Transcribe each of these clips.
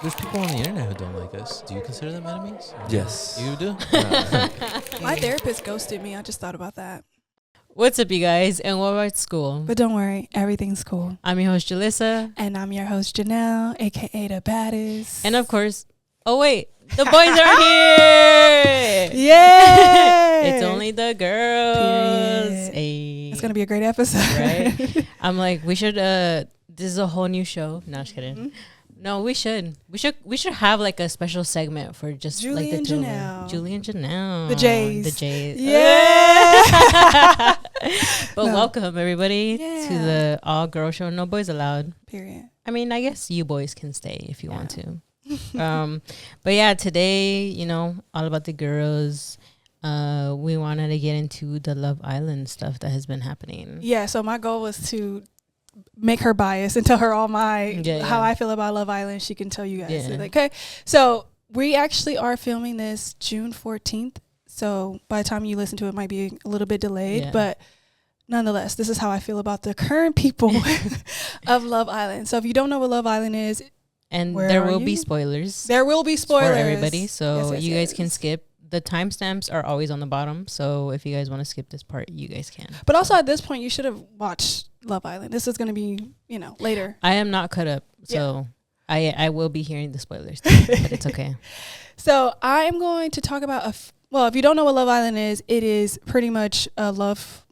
There's people on the internet who don't like us. Do you consider them enemies? Yes. You do? My therapist ghosted me. I just thought about that. What's up, you guys? And what about school? But don't worry, everything's cool. I'm your host, Julyssa. And I'm your host, Janel, a.k.a. the baddest. And of course, oh wait, the boys are here! Yay! It's only the girls. Hey. It's going to be a great episode. Right? I'm like, we should, this is a whole new show. No, just kidding. Mm-hmm. No, we should have like a special segment for just Julie like the and two of Janel. them. Julie and Janel. The Jays. The Jays. Yeah! But welcome everybody Yeah. to the all girl show, no boys allowed. Period. I mean, I guess you boys can stay if you want to. But yeah, today, you know, all about the girls. We wanted to get into the Love Island stuff that has been happening. Yeah, so my goal was to make her biased and tell her all my how I feel about Love Island. She can tell you guys. Yeah. Like, okay, so we actually are filming this June 14th. So by the time you listen to it, it might be a little bit delayed, but nonetheless, this is how I feel about the current people of Love Island. So if you don't know what Love Island is, and there will be spoilers. There will be spoilers for everybody, so yes, you guys can skip. The timestamps are always on the bottom, so if you guys want to skip this part, you guys can. But also at this point, you should have watched Love Island. This is going to be, you know, later. I am not caught up, so I will be hearing the spoilers, too, but it's okay. So I'm going to talk about if you don't know what Love Island is, it is pretty much a love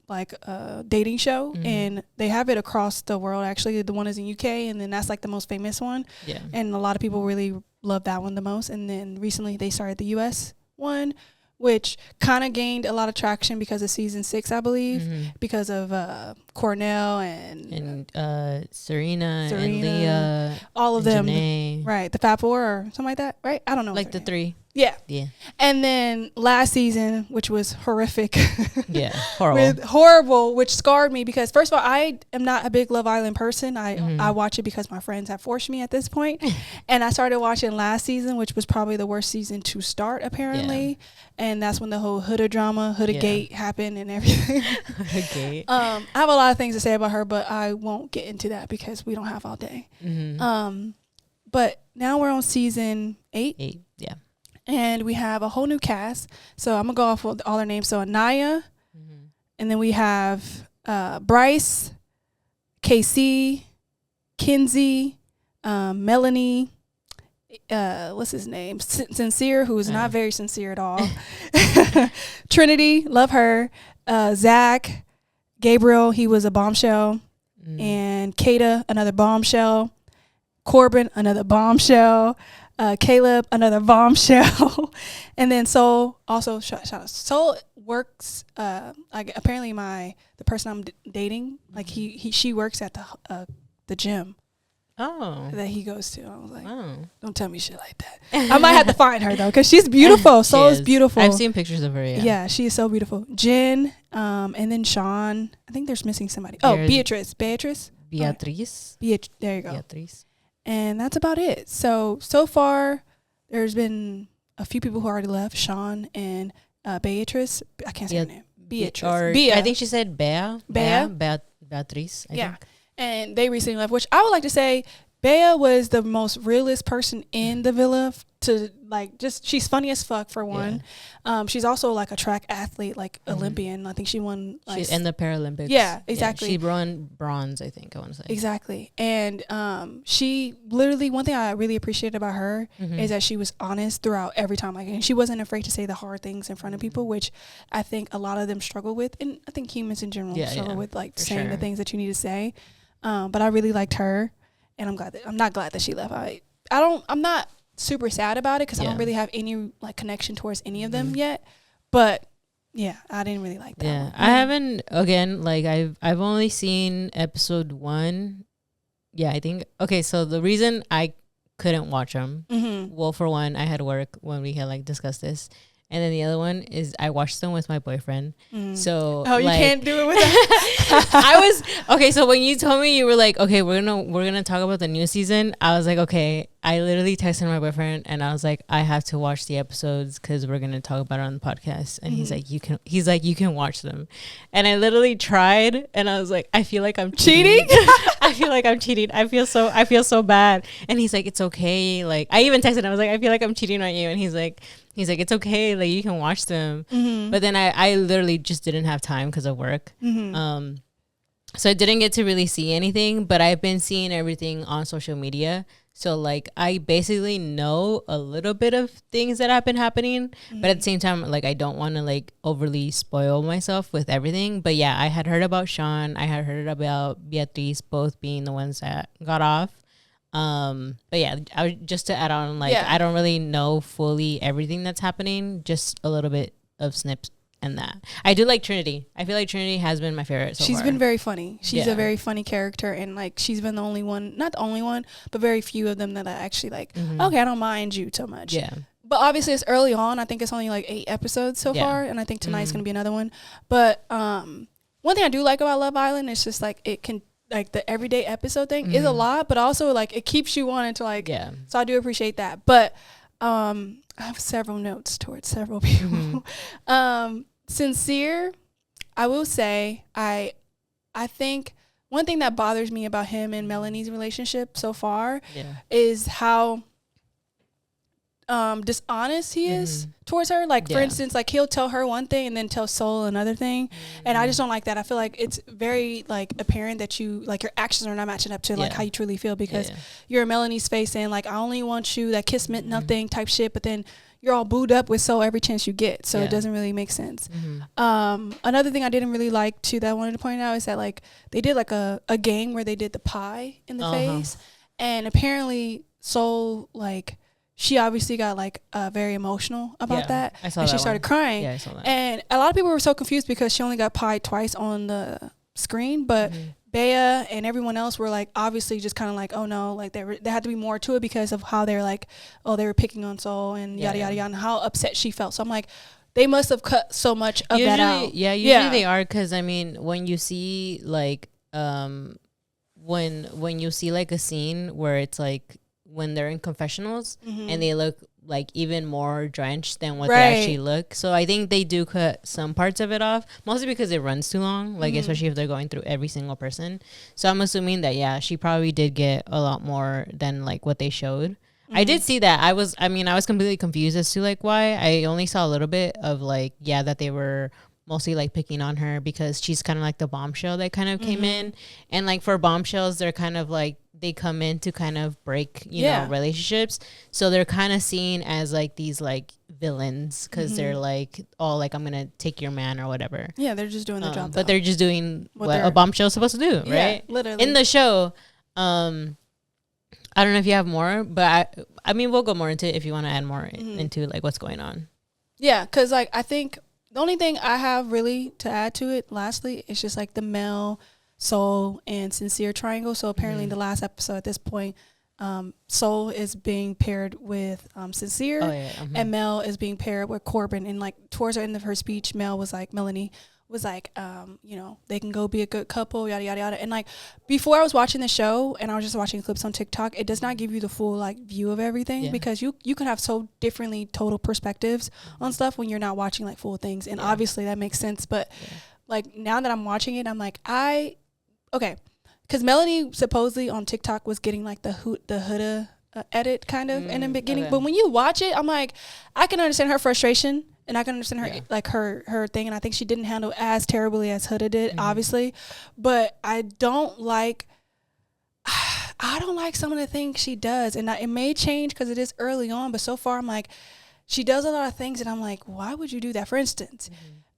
dating show, and they have it across the world. Actually, the one is in UK, and then that's like the most famous one. Yeah, and a lot of people really love that one the most. And then recently they started the US one, which kind of gained a lot of traction because of season 6, I believe, because of Cornell and Serena and Leah, all of them, Janae. right? The Fab Four or something like that, right? I don't know, like the 3. Yeah. And then last season, which was horrific. Horrible. Which scarred me because, first of all, I am not a big Love Island person. I watch it because my friends have forced me at this point. And I started watching last season, which was probably the worst season to start, apparently. Yeah. And that's when the whole Huda drama, Huda Gate happened and everything. Huda Gate. I have a lot of things to say about her, but I won't get into that because we don't have all day. But now we're on season 8. Yeah. And we have a whole new cast. So I'm going to go off with all their names. So Anaya, and then we have Bryce, KC, Kinsey, Melanie, what's his name? Sincere, who is not very sincere at all. Trinity, love her. Zach, Gabriel, he was a bombshell. And Kata, another bombshell. Corbin, another bombshell. Caleb, another bombshell. And then Soul, also shout out. Soul works apparently the person I'm dating, like she works at the gym that he goes to. I was like, don't tell me shit like that. I might have to find her though, because she's beautiful. Soul is beautiful. I've seen pictures of her. Yeah, she is so beautiful. Jen, and then Sean. I think there's missing somebody. Beatrice. There you go. Beatrice. And that's about it. So far, there's been a few people who already left. Sean and Beatrice. I can't say her name. Beatrice. I think she said Beatrice. I think. And they recently left, which I would like to say Bea was the most realist person in the villa to she's funny as fuck for one. She's also like a track athlete, like Olympian. I think she won in the Paralympics. Yeah, exactly. She won bronze, I think I want to say. Exactly. And she literally, one thing I really appreciated about her is that she was honest throughout every time. And she wasn't afraid to say the hard things in front of people, which I think a lot of them struggle with. And I think humans in general struggle with saying the things that you need to say. But I really liked her. And I'm not glad that she left. I'm not super sad about it because I don't really have any connection towards any of them yet. But yeah, I didn't really like that. Yeah, one. I haven't. Again, I've only seen episode 1. Yeah, I think. Okay, so the reason I couldn't watch them, well, for one, I had work when we had discussed this. And then the other one is I watched them with my boyfriend. So you can't do it with that. I was okay. So when you told me you were like, okay, we're gonna talk about the new season, I was like, okay. I literally texted my boyfriend and I was like, I have to watch the episodes because we're gonna talk about it on the podcast. And he's like, you can watch them. And I literally tried and I was like, I feel like I'm cheating. I feel like I'm cheating. I feel so bad. And he's like, it's okay. Like I even texted him. I was like, I feel like I'm cheating on you. And he's like, it's okay. Like you can watch them. But then I literally just didn't have time because of work. So I didn't get to really see anything, but I've been seeing everything on social media. So like I basically know a little bit of things that have been happening, but at the same time, like I don't want to like overly spoil myself with everything. But yeah, I had heard about Sean. I had heard about Beatriz, both being the ones that got off. But yeah, just to add on, like I don't really know fully everything that's happening, just a little bit of snips. And that I do like Trinity. I feel like Trinity has been my favorite so far. She's been very funny. She's a very funny character, and like she's been the only one, not the only one, but very few of them that I actually like. Okay, I don't mind you so much. Yeah. But obviously it's early on. I think it's only like 8 episodes so far, and I think tonight's gonna be another one. But one thing I do like about Love Island is just like it can, like the everyday episode thing is a lot, but also like it keeps you wanting to like. Yeah. So I do appreciate that. But I have several notes towards several people. Sincere, I will say, I think one thing that bothers me about him and Melanie's relationship so far is how dishonest he is towards her. Like for instance, like he'll tell her one thing and then tell Soul another thing, and I just don't like that. I feel like it's very like apparent that you like your actions are not matching up to like how you truly feel, because you're in Melanie's face saying like I only want you, that kiss meant nothing type shit, but then you're all booed up with Soul every chance you get, so it doesn't really make sense. Another thing I didn't really like too that I wanted to point out is that like they did like a game where they did the pie in the face, and apparently Soul like she obviously got like very emotional about that, and she started crying. Yeah, I saw that. And a lot of people were so confused because she only got pie twice on the screen, but Bea and everyone else were like obviously just kind of like, oh no, like there had to be more to it because of how they're like, oh, they were picking on Soul and yada yada yada, and how upset she felt. So I'm like, they must have cut so much of that out. Yeah, usually they are, because I mean when you see like when you see like a scene where it's like when they're in confessionals and they look like even more drenched than what they actually look. So I think they do cut some parts of it off, mostly because it runs too long, like especially if they're going through every single person. So I'm assuming that she probably did get a lot more than like what they showed. I did see that. I was completely confused as to like why. I only saw a little bit of like that they were mostly like picking on her because she's kind of like the bombshell that kind of came in, and like for bombshells they're kind of like they come in to kind of break you know relationships, so they're kind of seen as like these like villains because they're like, oh, like I'm gonna take your man or whatever. They're just doing their job, but they're just doing what a bombshell's supposed to do, right? Literally in the show. I don't know if you have more, but I mean we'll go more into it if you want to add more into like what's going on. Because like I think the only thing I have really to add to it, lastly, is just like the Mel, Soul, and Sincere triangle. So apparently in the last episode at this point, Soul is being paired with Sincere, and Mel is being paired with Corbin. And like towards the end of her speech, Melanie was like, you know, they can go be a good couple, yada yada yada. And like before I was watching the show and I was just watching clips on TikTok, it does not give you the full like view of everything, because you can have so differently total perspectives on stuff when you're not watching like full things. And obviously that makes sense, but like now that I'm watching it, I'm like, because Melanie supposedly on TikTok was getting like the Huda edit kind of in the beginning, but when you watch it, I'm like, I can understand her frustration. And I can understand her like her thing, and I think she didn't handle it as terribly as Huda did, obviously. But I don't like some of the things she does, and it may change because it is early on. But so far, I'm like, she does a lot of things, and I'm like, why would you do that? For instance,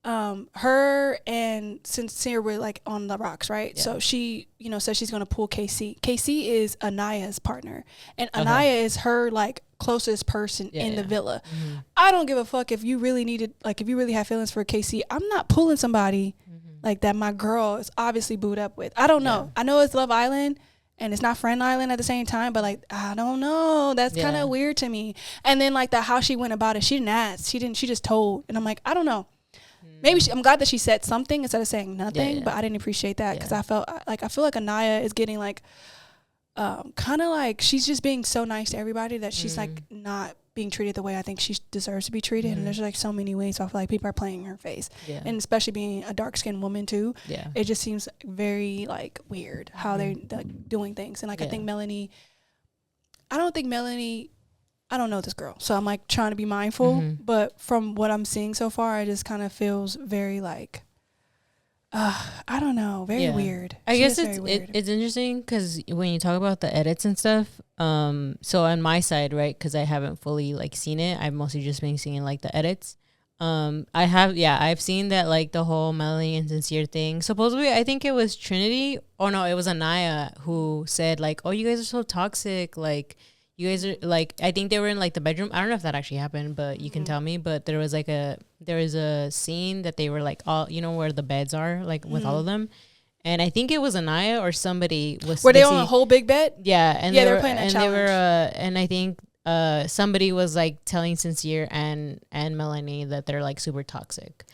her and Sincere were like on the rocks, right? So she, you know, says she's gonna pull KC. KC is Anaya's partner, and Anaya is her like closest person in the villa. I don't give a fuck if you really needed, like if you really have feelings for KC. I'm not pulling somebody like that my girl is obviously booed up with. I don't know. I know it's Love Island and it's not Friend Island at the same time, but like I don't know. That's kind of weird to me. And then like how she went about it, she didn't ask. She just told. And I'm like, I don't know. Maybe I'm glad that she said something instead of saying nothing, but I didn't appreciate that because I feel like Anaya is getting like kind of like she's just being so nice to everybody that she's like not being treated the way I think she deserves to be treated. And there's like so many ways. So I feel like people are playing in her face. Yeah. And especially being a dark skinned woman too. Yeah. It just seems very like weird how they're like, doing things. And like I think Melanie, I don't know this girl. So I'm like trying to be mindful. But from what I'm seeing so far, it just kind of feels very like, I don't know, very weird. I guess it's interesting because when you talk about the edits and stuff, so on my side, right, because I haven't fully like seen it, I've mostly just been seeing like the edits. I've seen that like the whole Melanie and Sincere thing. Supposedly, I think it was Trinity, or no, it was Anaya who said like, "Oh, you guys are so toxic," like. You guys are like, I think they were in like the bedroom. I don't know if that actually happened, but you can tell me. But there was a scene that they were like all, you know, where the beds are, like with all of them. And I think it was Anaya or somebody was. Were they on a whole big bed? Yeah, and they were playing that challenge. They were, and I think somebody was like telling Sincere and Melanie that they're like super toxic,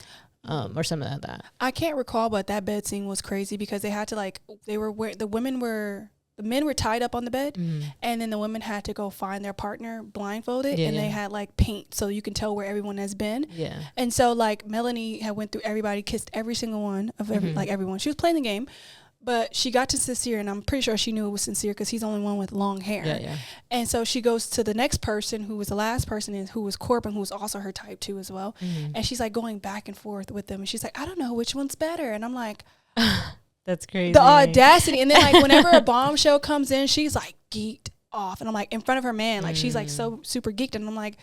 or something like that. I can't recall, but that bed scene was crazy because they had to like the men were tied up on the bed, and then the women had to go find their partner blindfolded, and they had like paint so you can tell where everyone has been. Yeah. And so like Melanie had went through everybody, kissed every single one of everyone. She was playing the game, but she got to Sincere, and I'm pretty sure she knew it was Sincere because he's the only one with long hair. Yeah. And so she goes to the next person, who was the last person, who was Corbin, who was also her type too as well. And she's like going back and forth with them, and she's like, I don't know which one's better, and I'm like. That's crazy. The audacity. And then like whenever a bombshell comes in, she's like geeked off. And I'm like in front of her man, like she's like so super geeked. And I'm like,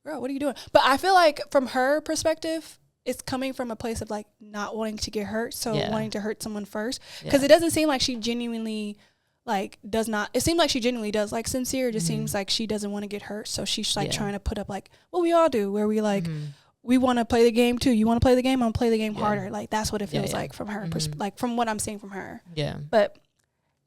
girl, what are you doing? But I feel like from her perspective, it's coming from a place of like not wanting to get hurt. So wanting to hurt someone first. Because it doesn't seem like she genuinely like does not. It seems like she genuinely does like Sincere. It just seems like she doesn't want to get hurt. So she's like trying to put up like what we all do, where we like, we want to play the game too. You want to play the game? I'm gonna play the game harder. Like that's what it feels like from her, like from what I'm seeing from her. Yeah. But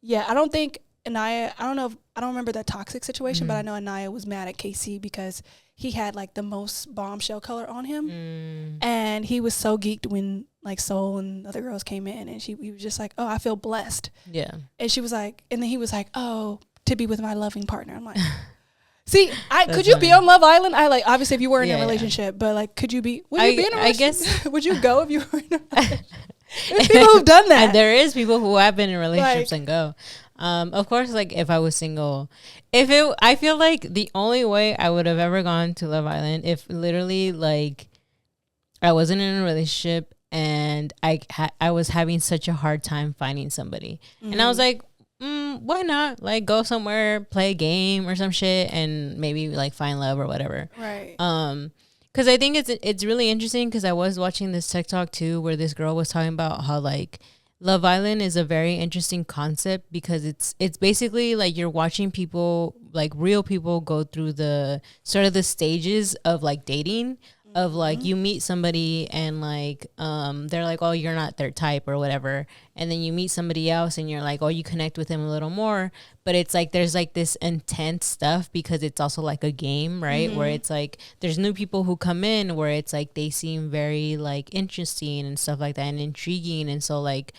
yeah, I don't think Anaya. I don't remember that toxic situation, but I know Anaya was mad at KC because he had like the most bombshell color on him, and he was so geeked when like Soul and other girls came in, and he was just like, oh, I feel blessed. Yeah. And she was like, and then he was like, oh, to be with my loving partner. I'm like. See, could you be on Love Island? I like obviously if you were in a relationship, but like, could you be? Would you be in a relationship? I guess. Would you go if you were in a relationship? There's people who've done that. There is people who have been in relationships and go. Of course, like if I was single, I feel like the only way I would have ever gone to Love Island if literally like I wasn't in a relationship and I was having such a hard time finding somebody, and I was like. Why not like go somewhere, play a game or some shit, and maybe like find love or whatever. Right. Because I think it's really interesting because I was watching this TikTok too where this girl was talking about how like Love Island is a very interesting concept because it's basically like you're watching people, like real people, go through the sort of the stages of like dating. Of like you meet somebody and like they're like, oh, you're not their type or whatever, and then you meet somebody else and you're like, oh, you connect with them a little more, but it's like there's like this intense stuff because it's also like a game, right? Where it's like there's new people who come in where it's like they seem very like interesting and stuff like that and intriguing, and so like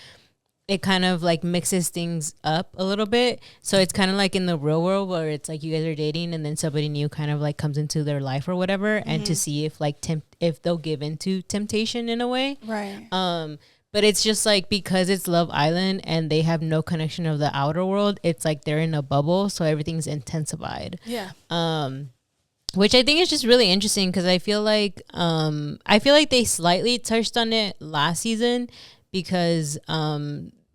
it kind of like mixes things up a little bit. So it's kind of like in the real world where it's like you guys are dating and then somebody new kind of like comes into their life or whatever, and to see if like if they'll give into temptation in a way. Right. But it's just like because it's Love Island and they have no connection of the outer world, it's like they're in a bubble, so everything's intensified. Yeah. Which I think is just really interesting because I feel like they slightly touched on it last season because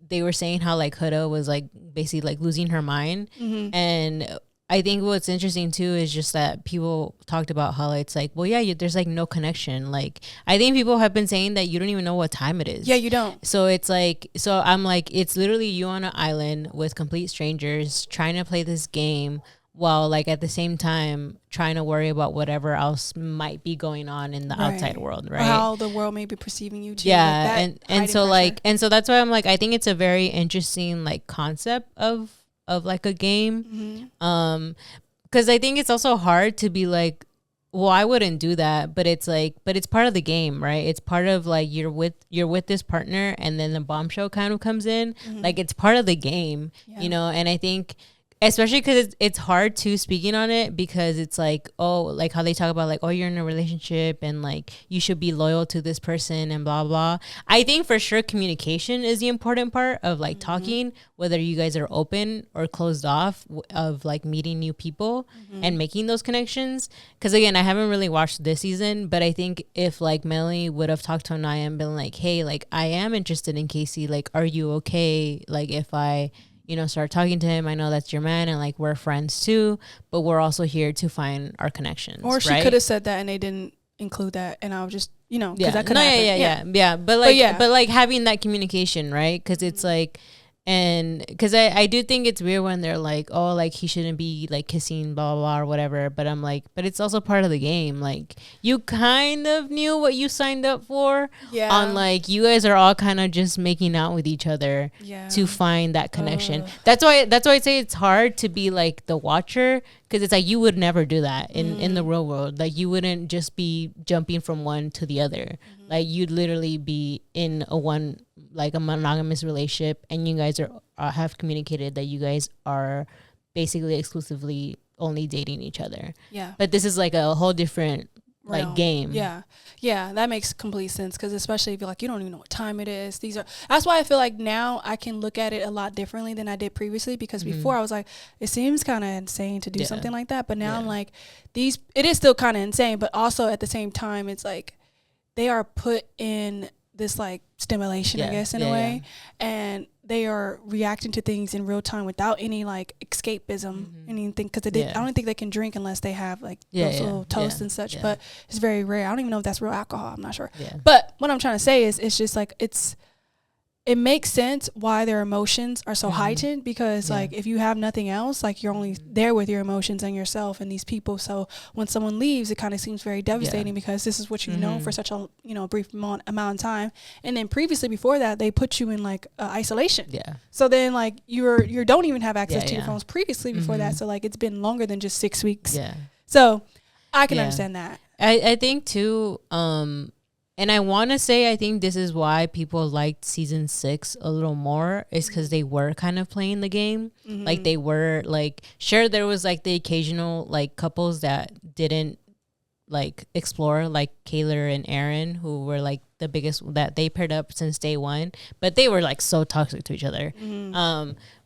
they were saying how like Huda was like basically like losing her mind, and I think what's interesting too is just that people talked about how it's like, well, yeah, there's like no connection. Like I think people have been saying that you don't even know what time it is. Yeah, you don't. So it's like, so I'm like, it's literally you on an island with complete strangers trying to play this game while like at the same time trying to worry about whatever else might be going on in the outside world, right? Or how the world may be perceiving you too. Yeah, like and so pressure. Like, and so that's why I'm like, I think it's a very interesting like concept of like a game, because I think it's also hard to be like, well, I wouldn't do that, but it's like, but it's part of the game, right? It's part of like you're with this partner, and then the bombshell kind of comes in, like it's part of the game, you know. And I think especially because it's hard to speaking on it, because it's like, oh, like how they talk about like, oh, you're in a relationship and like you should be loyal to this person and blah blah. I think for sure communication is the important part of like talking, whether you guys are open or closed off of like meeting new people and making those connections. Because again, I haven't really watched this season, but I think if like Melanie would have talked to Anaya and been like, hey, like I am interested in Casey, like are you okay like if I start talking to him? I know that's your man and like we're friends too, but we're also here to find our connections. Or she could have said that and they didn't include that, and I was just because that could happen. Yeah. But like having that communication, right? Because it's like, and because I do think it's weird when they're like, oh, like he shouldn't be like kissing blah blah blah or whatever, but I'm like, but it's also part of the game. Like you kind of knew what you signed up for. On like you guys are all kind of just making out with each other to find that connection. That's why I say it's hard to be like the watcher, because it's like you would never do that in the real world. Like you wouldn't just be jumping from one to the other. Like you'd literally be in a monogamous relationship, and you guys have communicated that you guys are basically exclusively only dating each other. Yeah. But this is like a whole different like game. Yeah. That makes complete sense, because especially if you're like, you don't even know what time it is. That's why I feel like now I can look at it a lot differently than I did previously, because before I was like, it seems kind of insane to do something like that. But now I'm like, it is still kind of insane, but also at the same time, it's like they are put in this like stimulation, I guess, in a way, and they are reacting to things in real time without any like escapism, anything, because I don't think they can drink unless they have like those little toasts and such. But it's very rare. I don't even know if that's real alcohol. I'm not sure. But what I'm trying to say is, it's just like it makes sense why their emotions are so heightened, because like if you have nothing else, like you're only there with your emotions and yourself and these people. So when someone leaves, it kind of seems very devastating, because this is what you know for such a brief amount of time. And then previously, before that, they put you in like isolation. So then like you don't even have access to your phones previously before that. So like it's been longer than just 6 weeks. So I can understand that. I think too. And I want to say, I think this is why people liked season 6 a little more, is because they were kind of playing the game. Like they were like, sure, there was like the occasional like couples that didn't like explore, like Kayla and Aaron, who were like the biggest, that they paired up since day one, but they were like so toxic to each other.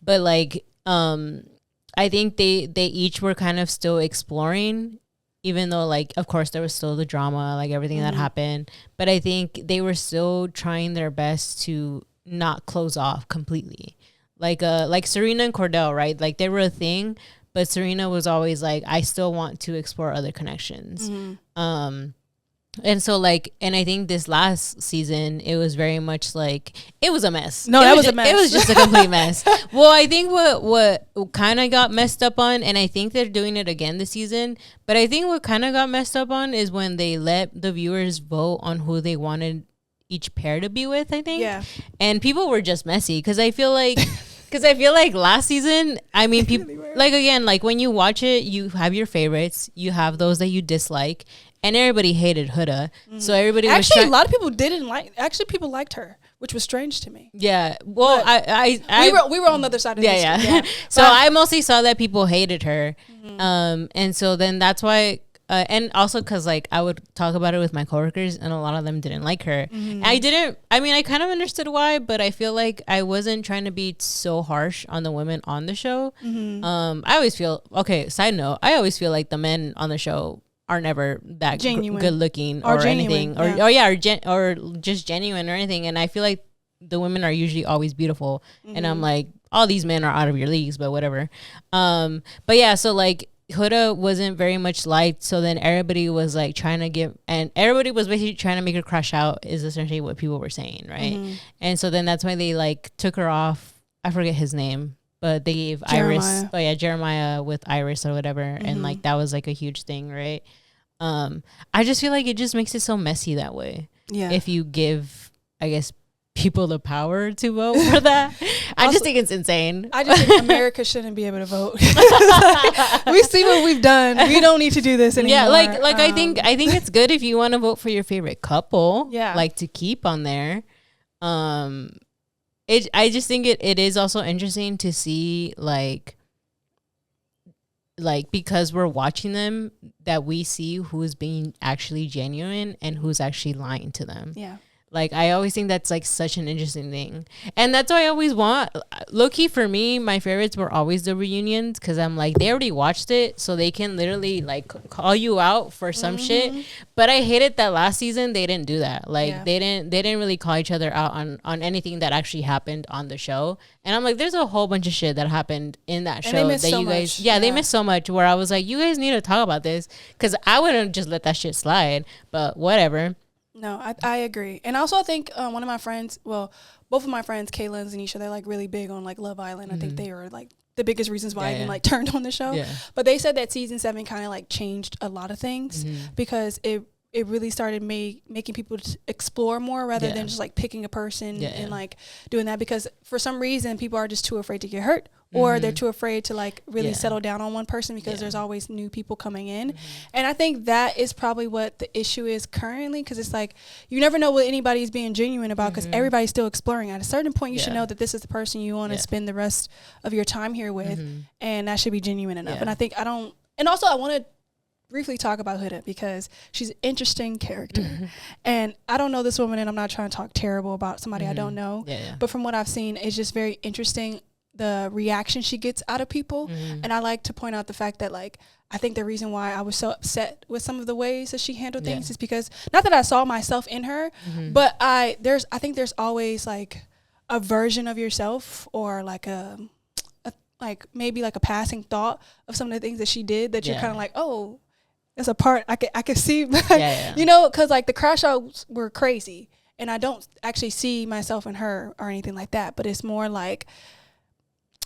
But like, I think they each were kind of still exploring, even though like of course there was still the drama, like everything that happened, but I think they were still trying their best to not close off completely. Like Serena and Cordell, right? Like they were a thing, but Serena was always like, I still want to explore other connections. And so like, and I think this last season, it was very much like, it was a mess. No, that was a mess. It was just a complete mess. Well, I think what kind of got messed up on, and I think they're doing it again this season, but I think what kind of got messed up on is when they let the viewers vote on who they wanted each pair to be with, I think. Yeah. And people were just messy, because I feel like... Because I feel like last season, I mean, people like, again, like when you watch it, you have your favorites, you have those that you dislike, and everybody hated Huda. So everybody was actually, a lot of people didn't like. Actually, people liked her, which was strange to me. Yeah. Well, we were on the other side of the yeah. So I mostly saw that people hated her, and so then that's why. And also because like I would talk about it with my coworkers, and a lot of them didn't like her. I kind of understood why, but I feel like I wasn't trying to be so harsh on the women on the show. I always feel, side note, I always feel like the men on the show are never that good looking or anything, or just genuine or anything. And I feel like the women are usually always beautiful, and I'm like, all these men are out of your leagues, but whatever. But yeah, so like Huda wasn't very much liked, so then everybody was like trying to give, and everybody was basically trying to make her crush out, is essentially what people were saying, right? And so then that's why they like took her off. I forget his name, but they gave Jeremiah. Jeremiah with Iris or whatever, and like that was like a huge thing, right? I just feel like it just makes it so messy that way. Yeah, if you give, I guess, people the power to vote for that. I just think it's insane. I just think America shouldn't be able to vote. We see what we've done. We don't need to do this anymore. Yeah, like I think it's good if you want to vote for your favorite couple. Yeah, like to keep on there. I just think it is also interesting to see like like, because we're watching them, that we see who's being actually genuine and who's actually lying to them. Yeah. Like, I always think that's like such an interesting thing. And that's why I always want, low-key for me, my favorites were always the reunions, because I'm like, they already watched it, so they can literally like call you out for some shit. But I hated that last season they didn't do that. Like, they didn't really call each other out on anything that actually happened on the show. And I'm like, there's a whole bunch of shit that happened in that show that so you guys, much. they missed so much, where I was like, you guys need to talk about this, because I wouldn't just let that shit slide. But whatever. No, I agree. And also I think one of my friends, well, both of my friends, Kayla and Zanisha, they're like really big on like Love Island. I think they were like the biggest reasons why I even like turned on the show. Yeah. But they said that season 7 kind of like changed a lot of things because it really started making people explore more rather than just like picking a person and like doing that, because for some reason people are just too afraid to get hurt, or they're too afraid to like really settle down on one person because there's always new people coming in. And I think that is probably what the issue is currently, because it's like you never know what anybody's being genuine about, because everybody's still exploring. At a certain point you should know that this is the person you want to spend the rest of your time here with, and that should be genuine enough. And I think and also I want to briefly talk about Huda, because she's an interesting character. And I don't know this woman, and I'm not trying to talk terrible about somebody I don't know, but from what I've seen, it's just very interesting the reaction she gets out of people. And I like to point out the fact that like I think the reason why I was so upset with some of the ways that she handled things is because, not that I saw myself in her, but I think there's always like a version of yourself, or like like maybe like a passing thought of some of the things that she did that you're kind of like, oh, it's a part I could see, you know, because like the crash outs were crazy, and I don't actually see myself in her or anything like that, but it's more like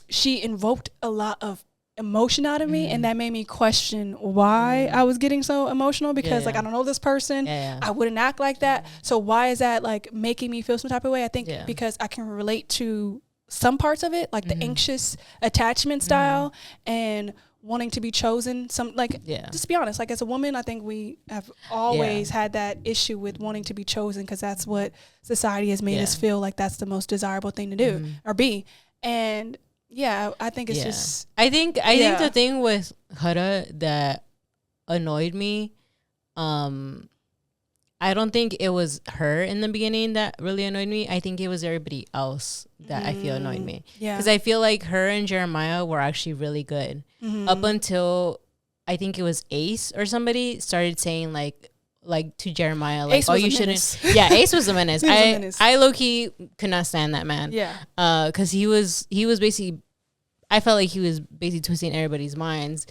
she invoked a lot of emotion out of me, and that made me question why I was getting so emotional, because like I don't know this person, I wouldn't act like that, so why is that like making me feel some type of way? I think because I can relate to some parts of it, like the anxious attachment style and wanting to be chosen. Some like just to be honest, like as a woman, I think we have always had that issue with wanting to be chosen, because that's what society has made us feel like that's the most desirable thing to do or be. And I think it's just I think the thing with Huda that annoyed me, I don't think it was her in the beginning that really annoyed me. I think it was everybody else that I feel annoyed me. Because I feel like her and Jeremiah were actually really good up until I think it was Ace or somebody started saying like to Jeremiah, like, oh, you shouldn't. Ace was a menace. I low-key could not stand that man. Because he was basically, I felt like he was basically twisting everybody's minds.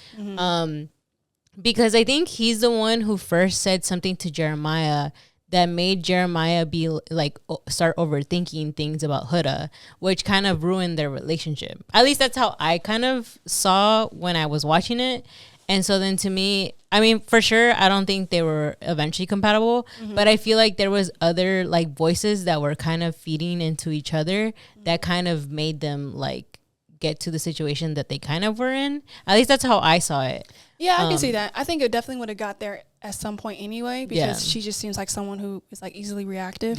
Because I think he's the one who first said something to Jeremiah that made Jeremiah be like start overthinking things about Huda, which kind of ruined their relationship. At least that's how I kind of saw when I was watching it. And so then to me, I mean, for sure, I don't think they were eventually compatible, but I feel like there was other like voices that were kind of feeding into each other that kind of made them like get to the situation that they kind of were in. At least that's how I saw it. Yeah, I can see that. I think it definitely would have got there at some point anyway, because she just seems like someone who is like easily reactive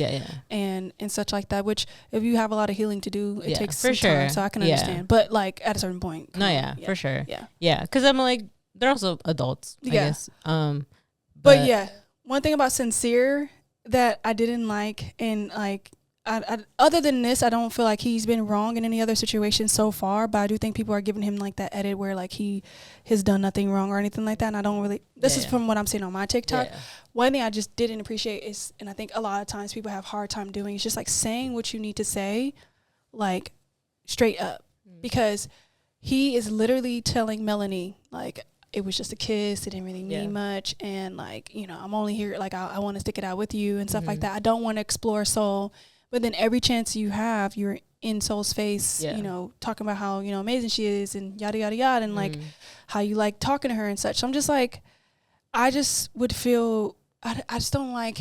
and such like that, which if you have a lot of healing to do, it takes some time, so I can understand. But like at a certain point. For sure. Yeah. Because I'm like, they're also adults, I guess. But one thing about Sincere that I didn't like, and like, I, other than this, I don't feel like he's been wrong in any other situation so far, but I do think people are giving him like that edit where like he has done nothing wrong or anything like that, and I don't really, this is from what I'm seeing on my TikTok. One thing I just didn't appreciate is, and I think a lot of times people have a hard time doing, is just like saying what you need to say, like straight up, because he is literally telling Melanie like, it was just a kiss, it didn't really mean much, and like, you know, I'm only here, like I want to stick it out with you and stuff like that. I don't want to explore Soul. But then every chance you have, you're in Soul's face, you know, talking about how, you know, amazing she is and yada, yada, yada, and like how you like talking to her and such. So I'm just like, I just would feel, I just don't like,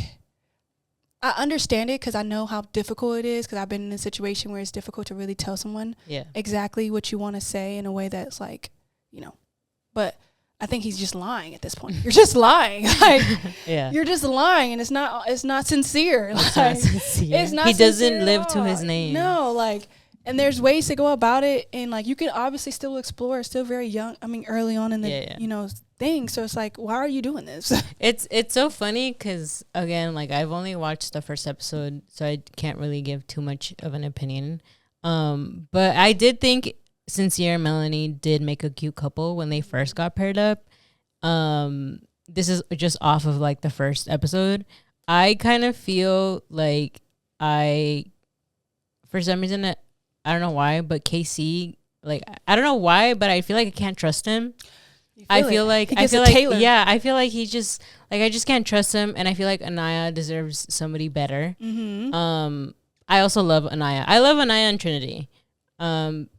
I understand it because I know how difficult it is, because I've been in a situation where it's difficult to really tell someone exactly what you want to say in a way that's like, you know, but I think he's just lying at this point. You're just lying. Like, you're just lying, and it's not sincere. Like, it's not sincere. It's not. He doesn't live to his name. No, like, And there's ways to go about it, and like you can obviously still explore. It's still very young. I mean, early on in the thing. So it's like, why are you doing this? It's so funny because again, like I've only watched the first episode, so I can't really give too much of an opinion. But I did think Sincere and Melanie did make a cute couple when they first got paired up. This is just off of like the first episode. I kind of feel like for some reason, I don't know why, but KC, like, I don't know why, but I feel like I can't trust him. I feel like he just, like, I just can't trust him. And I feel like Anaya deserves somebody better. Mm-hmm. I also love Anaya. I love Anaya and Trinity.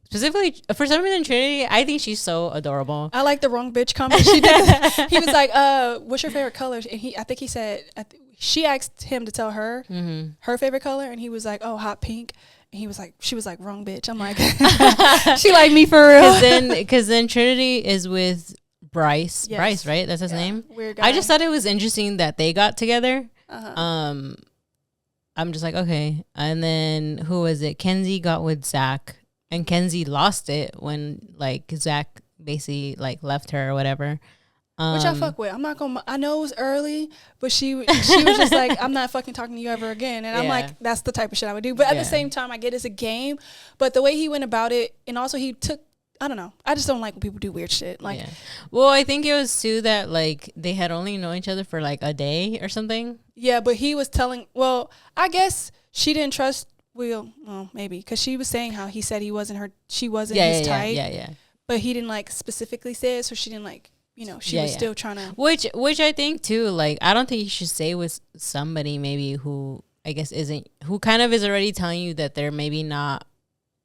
Specifically, for some reason, Trinity, I think she's so adorable. I like the wrong bitch comment she did. He was like, what's your favorite colors? And I think he said, she asked him to tell her her favorite color. And he was like, oh, hot pink. And she was like, wrong bitch. I'm like, she like me for real. Because then Trinity is with Bryce. Yes. Bryce, right? That's his name? Weird guy. I just thought it was interesting that they got together. I'm just like, okay. And then who was it? Kenzie got with Zach. And Kenzie lost it when like Zach basically like left her or whatever. Which I fuck with. I'm not gonna. I know it was early, but she was just like, I'm not fucking talking to you ever again. And I'm like, that's the type of shit I would do. But at the same time, I get it's a game. But the way he went about it, and also he took, I don't know. I just don't like when people do weird shit. Like, well, I think it was too that like they had only known each other for like a day or something. Yeah, but he was telling. Well, I guess she didn't trust. Well, maybe because she was saying how he said she wasn't his type. Yeah. But he didn't like specifically say it, so she didn't like, she was still trying to. Which I think too, like I don't think you should say with somebody maybe who I guess who kind of is already telling you that they're maybe not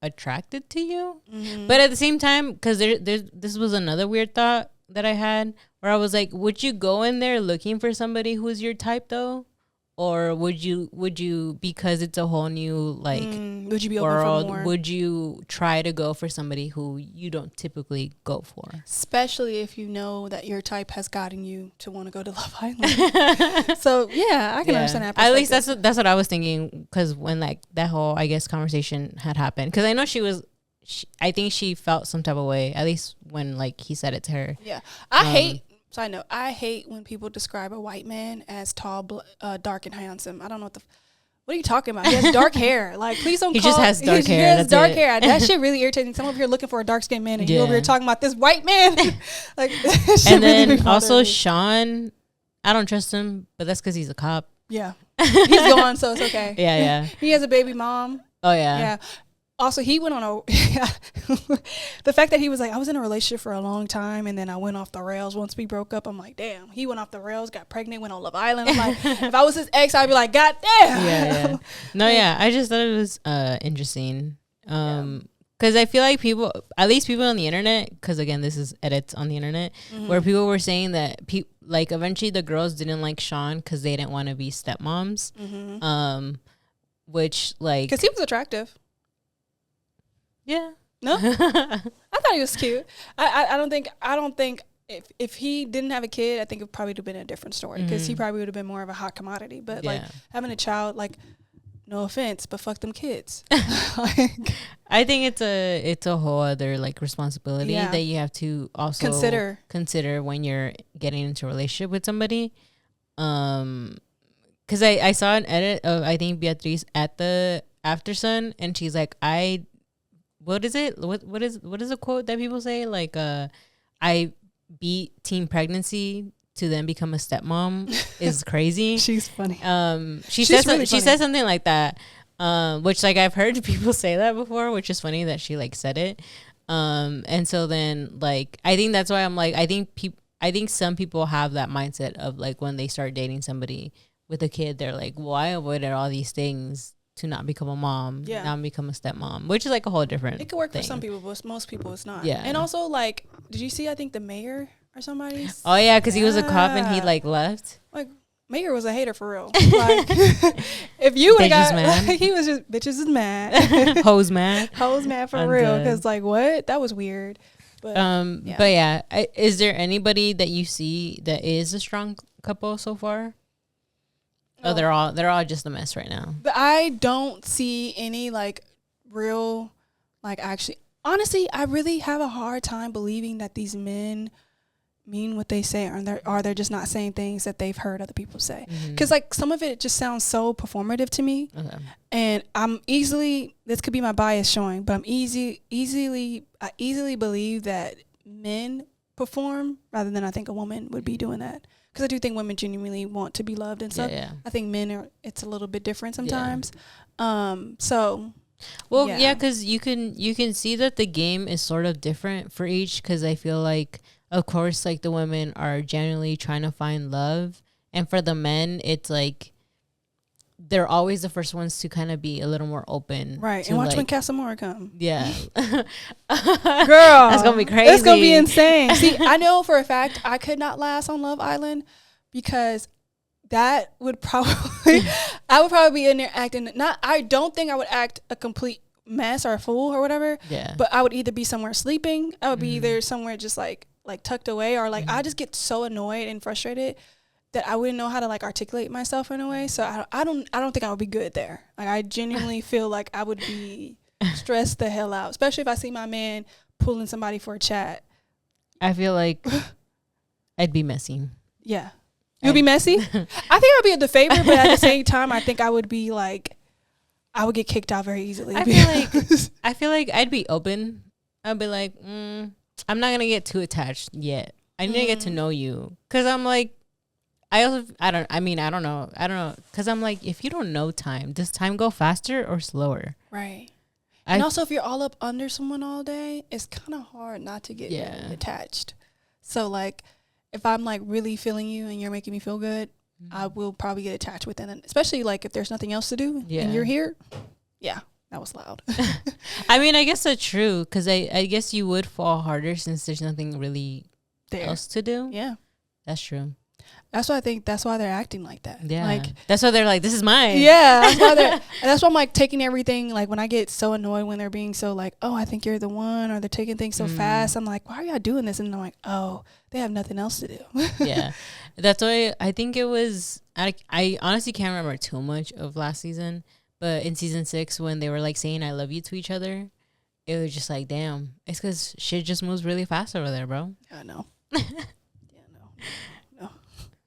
attracted to you. Mm-hmm. But at the same time, because this was another weird thought that I had where I was like, would you go in there looking for somebody who's your type though? Or would you because it's a whole new like would you be world, open for more? Would you try to go for somebody who you don't typically go for? Especially if you know that your type has gotten you to want to go to Love Island. So yeah, I can understand that. At least that's what I was thinking, because when like that whole I guess conversation had happened, because I know I think she felt some type of way, at least when like he said it to her. Yeah, I hate when people describe a white man as tall, dark, and handsome. I don't know what are you talking about? He has dark hair. Like, please don't. He just has dark hair. He has dark hair. That shit really irritating. Some over here looking for a dark skinned man, and you over here talking about this white man. Like, and then really also Sean, I don't trust him, but that's because he's a cop. Yeah, he's gone, so it's okay. Yeah. He has a baby mom. Oh yeah. Yeah. Also, he went on the fact that he was like, I was in a relationship for a long time, and then I went off the rails once we broke up. I'm like, damn, he went off the rails, got pregnant, went on Love Island. I'm like, if I was his ex, I'd be like, God damn. Yeah. No, yeah. I just thought it was interesting. Because I feel like people, at least people on the internet, because again, this is edits on the internet, where people were saying that like eventually the girls didn't like Sean because they didn't want to be stepmoms. Which like, because he was attractive. Yeah. No? I thought he was cute. I don't think if he didn't have a kid, I think it probably would have been a different story, because he probably would have been more of a hot commodity. But like having a child, like, no offense, but fuck them kids. Like, I think it's a whole other like responsibility that you have to also consider when you're getting into a relationship with somebody. Because I saw an edit of I think Beatriz at the After Sun, and she's like, what is it? What is the quote that people say? Like, I beat teen pregnancy to then become a stepmom is crazy. She's funny. She said something like that. Which like I've heard people say that before, which is funny that she like said it. And so then like I think that's why I'm like I think some people have that mindset of like when they start dating somebody with a kid, they're like, well, I avoided all these things to not become a mom, not become a stepmom, which is like a whole different. It could work thing. For some people, but most people it's not. Yeah. And also, like, did you see? I think the mayor or somebody. Oh yeah, because he was a cop and he like left. Like, mayor was a hater for real. Like, if you would have got, like, he was just bitches is mad, hoes mad for real. Because like, what? That was weird. But but yeah, is there anybody that you see that is a strong couple so far? Oh, they're all just a mess right now. But I don't see any like real Like, actually, honestly, I really have a hard time believing that these men mean what they say, or they're just not saying things that they've heard other people say. Because like some of it just sounds so performative to me, and this could be my bias showing, but I easily believe that men perform rather than I think a woman would be doing that. Because I do think women genuinely want to be loved and stuff. I think men it's a little bit different sometimes. So. Well, because you can see that the game is sort of different for each. Because I feel like, of course, like the women are genuinely trying to find love, and for the men, it's like they're always the first ones to kind of be a little more open, right? And watch when Casamora come. Yeah, girl, that's gonna be crazy. It's gonna be insane. See, I know for a fact I could not last on Love Island because that would probably I would probably be in there acting I don't think I would act a complete mess or a fool or whatever. Yeah. But I would either be somewhere sleeping, I would be either somewhere just like tucked away, or like I just get so annoyed and frustrated that I wouldn't know how to like articulate myself in a way. So I don't think I would be good there. Like I genuinely feel like I would be stressed the hell out, especially if I see my man pulling somebody for a chat. I feel like I'd be messy. Yeah. You'll be messy? I think I'd be the favorite, but at the same time, I think I would be like, I would get kicked out very easily. I feel like I'd be open. I'd be like, I'm not going to get too attached yet. I need to get to know you. Because I'm like, I don't know. Because I'm like, if you don't know time, does time go faster or slower? Right. And also, if you're all up under someone all day, it's kind of hard not to get really attached. So, like, if I'm like really feeling you and you're making me feel good, I will probably get attached with it. Especially like if there's nothing else to do and you're here. Yeah, that was loud. I mean, I guess that's true, because I guess you would fall harder since there's nothing really else to do. Yeah, that's true. That's why I think that's why they're acting like that. Yeah, like that's why they're like, this is mine. Yeah, that's why I'm like taking everything. Like when I get so annoyed when they're being so like, oh, I think you're the one, or they're taking things so fast. I'm like, why are y'all doing this? And I'm like, oh, they have nothing else to do. Yeah, that's why I think it was. I honestly can't remember too much of last season, but in season 6 when they were like saying I love you to each other, it was just like, damn, it's because shit just moves really fast over there, bro. I know.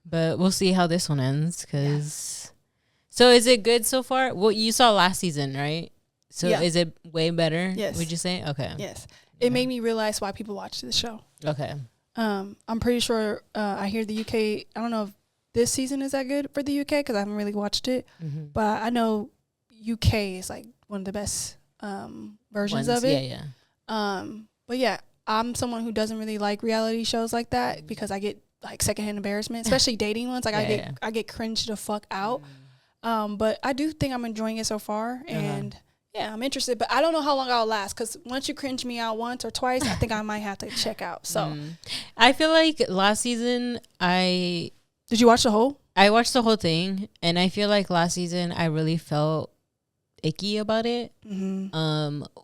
But we'll see how this one ends. So is it good so far? Well, you saw last season, right? So is it way better? Yes. Would you say? Okay. Yes. It made me realize why people watch the show. Okay. I'm pretty sure I hear the UK. I don't know if this season is that good for the UK because I haven't really watched it. But I know UK is like one of the best versions of it. Yeah. But yeah, I'm someone who doesn't really like reality shows like that because I get like secondhand embarrassment, especially dating ones. Like I get cringed the fuck out. But I do think I'm enjoying it so far, and yeah, I'm interested. But I don't know how long I'll last, because once you cringe me out once or twice, I think I might have to check out. So I feel like last season did you watch the whole? I watched the whole thing, and I feel like last season I really felt icky about it,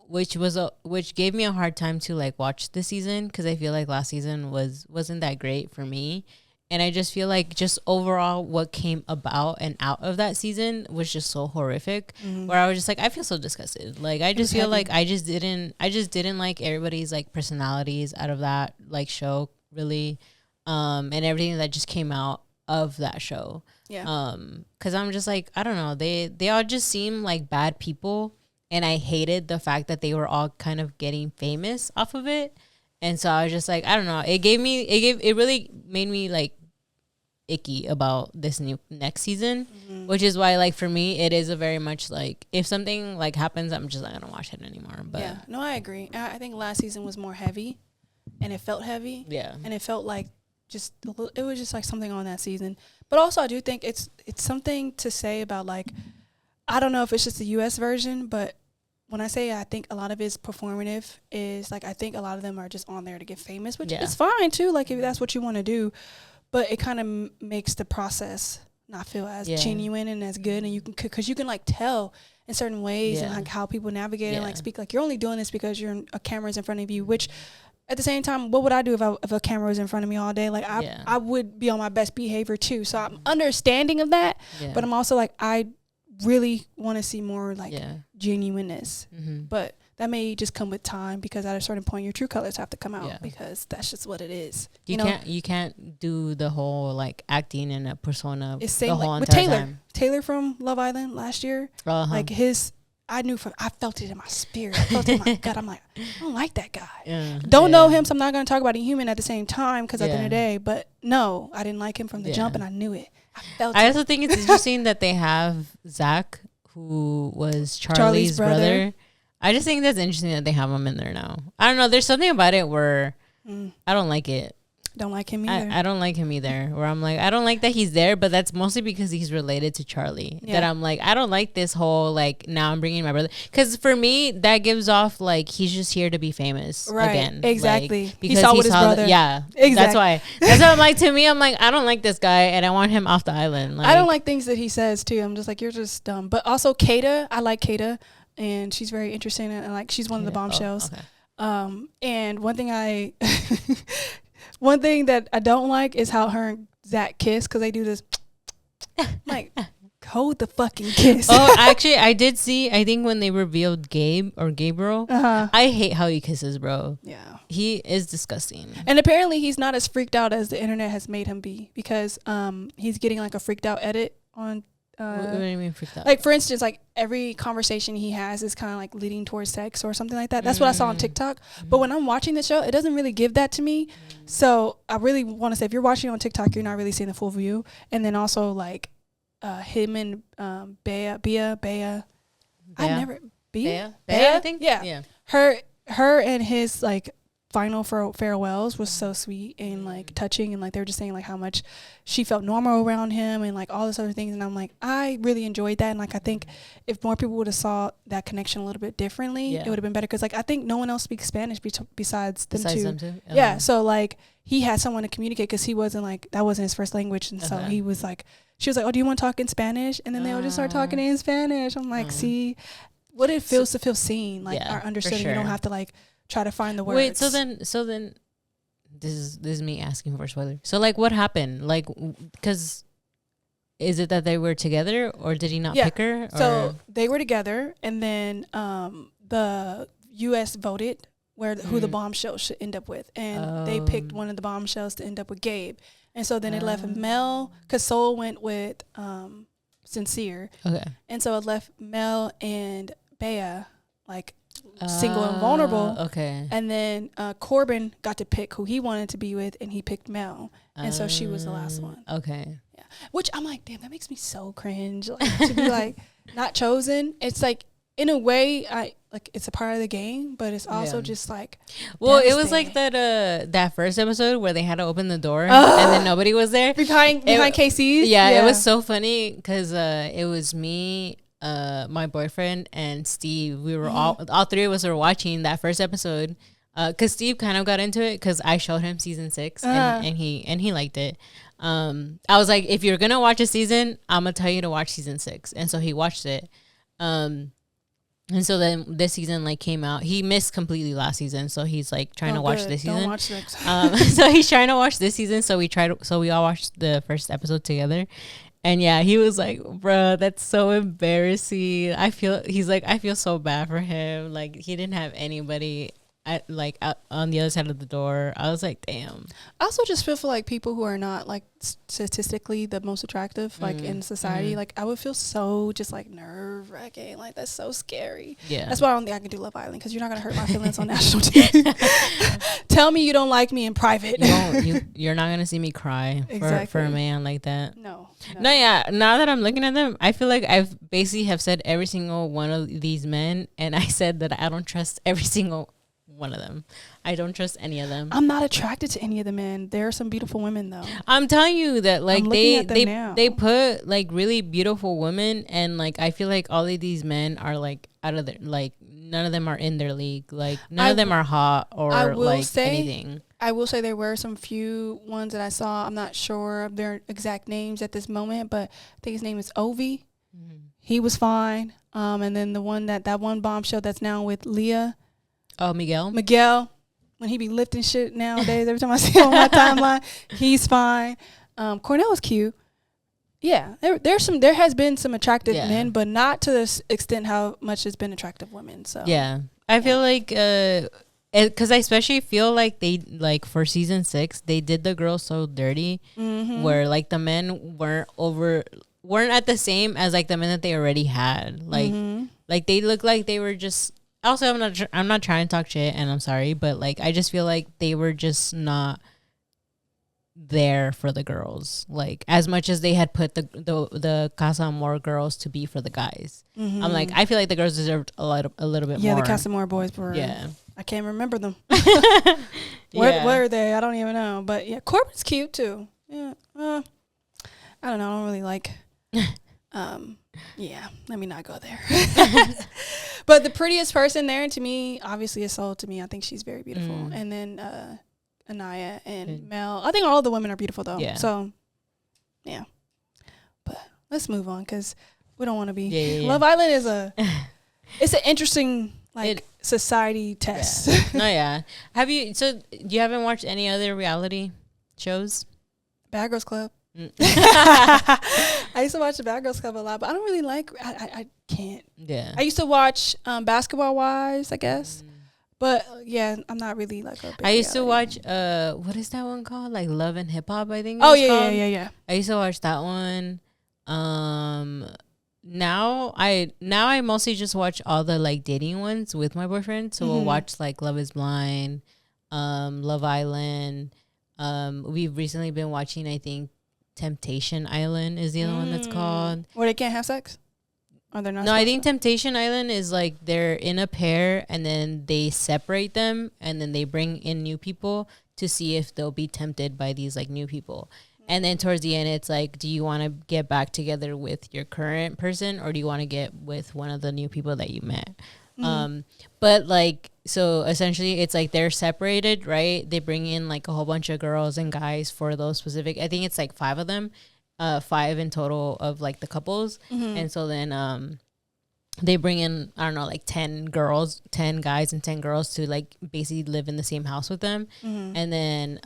which gave me a hard time to like watch this season, because I feel like last season wasn't that great for me, and I just feel like just overall what came about and out of that season was just so horrific, where I was just like, I feel so disgusted. Like I just feel like I just didn't like everybody's like personalities out of that like show, really, and everything that just came out of that show. Yeah. Cause I'm just like, I don't know, they all just seem like bad people, and I hated the fact that they were all kind of getting famous off of it. And so I was just like, I don't know, it really made me like icky about this next season, which is why like for me it is a very much like, if something like happens, I'm just not gonna watch it anymore. But yeah, no, I agree. I think last season was more heavy, and it felt heavy. Yeah. And it felt like it was just like something on that season. But also I do think it's something to say about like, I don't know if it's just the US version, but when I say I think a lot of it is performative, is like I think a lot of them are just on there to get famous, which is fine too, like if that's what you want to do, but it kind of makes the process not feel as genuine and as good, and you can, because you can like tell in certain ways and like how people navigate and like speak, like you're only doing this because a camera's in front of you, which at the same time, what would I do if a camera was in front of me all day? Like I would be on my best behavior too. So I'm understanding of that, but I'm also like, I really want to see more like genuineness. But that may just come with time, because at a certain point your true colors have to come out, Yeah. because that's just what it is. You can't do the whole like acting in a persona It's the same whole like with entire Taylor from Love Island last year. time. Like I felt it in my spirit. I felt it in my gut. I'm like, I don't like that guy. Yeah. Don't know him, so I'm not going to talk about a human at the same time, because at the end of the Yeah. day, but no, I didn't like him from the jump, and I knew it. I felt I it. also think it's interesting that they have Zach, who was Charlie's brother. I just think that's interesting that they have him in there now. I don't know. There's something about it where I don't like it. Don't like him either. I don't like him either. Where I'm like, I don't like that he's there, but that's mostly because he's related to Charlie. Yeah. That I'm like, I don't like this whole like now I'm bringing my brother, because for me that gives off like he's just here to be famous again. Exactly. Like, He saw with his brother. Yeah, Exactly. That's why. That's why I'm like, to me, I'm like, I don't like this guy, and I want him off the island. Like, I don't like things that he says too. I'm just like, you're just dumb. But also Kata, I like Kata, and she's very interesting, and like she's one of the bombshells. Okay. And one thing one thing that I don't like is how her and Zach kiss, because they do this like hold the fucking kiss. Oh, actually, I did see. I think when they revealed Gabriel, I hate how he kisses, bro. Yeah, he is disgusting. And apparently, he's not as freaked out as the internet has made him be, because he's getting like a freaked out edit on. What do you mean freaked out? Like, for instance, like every conversation he has is kind of like leading towards sex or something like that. That's what I saw on TikTok. But when I'm watching the show, it doesn't really give that to me. So I really want to say, if you're watching on TikTok, you're not really seeing the full view. And then also like him and Bea. I never Bea, I think. Yeah. Her and his like final farewells was so sweet and like touching, and like they were just saying like how much she felt normal around him and like all this other things, and I'm like, I really enjoyed that, and like I think if more people would have saw that connection a little bit differently, it would have been better, because like I think no one else speaks Spanish besides them two. Yeah, so like he had someone to communicate, because he wasn't like, that wasn't his first language, and so he was like, she was like, oh, do you want to talk in Spanish? And then they would just start talking in Spanish. I'm like, see what it feels to feel seen, like our understanding. You don't have to like try to find the words. Wait, so then this is me asking for a spoiler. So like what happened? Like, because is it that they were together, or did he not pick her? Or? So they were together, and then the U.S. voted who the bombshell should end up with, and they picked one of the bombshells to end up with Gabe, and so then it left Mel, because Soul went with Sincere, and so it left Mel and Bea like single and vulnerable. And then Corbin got to pick who he wanted to be with, and he picked Mel, and so she was the last one. Yeah, which I'm like, damn, that makes me so cringe, like, to be like not chosen. It's like, in a way, I like, it's a part of the game, but it's also just like, well, it was like that first episode where they had to open the door and then nobody was there behind KC. Yeah, it was so funny, because it was me, my boyfriend, and Steve. We were all three of us were watching that first episode, because Steve kind of got into it because I showed him season 6 and he liked it. I was like, if you're gonna watch a season, I'm gonna tell you to watch season 6, and so he watched it. And so then this season like came out. He missed completely last season, so he's like trying to watch this season. Don't watch next. So he's trying to watch this season. So we all watched the first episode together. And yeah, he was like, bro, that's so embarrassing. I feel so bad for him. Like, he didn't have anybody out on the other side of the door. I was like, damn. I also just feel for like people who are not like statistically the most attractive like in society. Like, I would feel so just like nerve wracking. Like, that's so scary. Yeah, that's why I don't think I can do Love Island, because you're not gonna hurt my feelings on national TV. Tell me you don't like me in private. You're not gonna see me cry for a man like that. No. Yeah, now that I'm looking at them, I feel like I've basically have said every single one of these men, and I said that I don't trust every single one of them. I don't trust any of them. I'm not attracted to any of the men. There are some beautiful women though. I'm telling you that like they put like really beautiful women, and like I feel like all of these men are like out of their, like none of them are in their league. Like none of them are hot or like anything. I will say there were some few ones that I saw. I'm not sure of their exact names at this moment, but I think his name is Ovi. He was fine. And then the one that one bombshell that's now with Leah. Oh, Miguel, when he be lifting shit nowadays, every time I see him on my timeline, he's fine. Cornell was cute. Yeah, there has been some attractive men, but not to this extent how much has been attractive women. So yeah, I feel like because I especially feel like they like for season 6 they did the girls so dirty where like the men weren't at the same as like the men that they already had. Like they look like they were just. Also, I'm not trying to talk shit, and I'm sorry, but like I just feel like they were just not there for the girls, like as much as they had put the Casa Amor girls to be for the guys. I'm like, I feel like the girls deserved a little bit more. Yeah, the Casa Amor boys were. Yeah, I can't remember them. Where are they? I don't even know. But yeah, Corbin's cute too. Yeah, I don't know. I don't really like. Yeah, let me not go there. But the prettiest person there to me, obviously, is Sol. To me, I think she's very beautiful. And then Anaya and Mel. I think all the women are beautiful though. Yeah. So, yeah. But let's move on because we don't want to be. Yeah. Love Island is it's an interesting society test. Yeah. No, yeah. You haven't watched any other reality shows? Bad Girls Club. I used to watch the Bad Girls Club a lot, but I don't really like. I can't. Yeah. I used to watch Basketball Wives, I guess, but yeah, I'm not really like. I used to watch what is that one called? Like Love and Hip Hop, I think. Oh yeah. I used to watch that one. Now I mostly just watch all the like dating ones with my boyfriend. So we'll watch like Love Is Blind, Love Island. We've recently been watching, I think, Temptation Island is the other one that's called. Where they can't have sex? Or they're not? No, I think Temptation Island is like they're in a pair and then they separate them and then they bring in new people to see if they'll be tempted by these like new people. And then towards the end, it's like, do you want to get back together with your current person or do you want to get with one of the new people that you met? But like, so essentially it's like they're separated, right? They bring in like a whole bunch of girls and guys for those specific, I think it's like 5 of them, 5 in total of like the couples. And so then, they bring in, I don't know, like 10 guys and 10 girls to like basically live in the same house with them. And then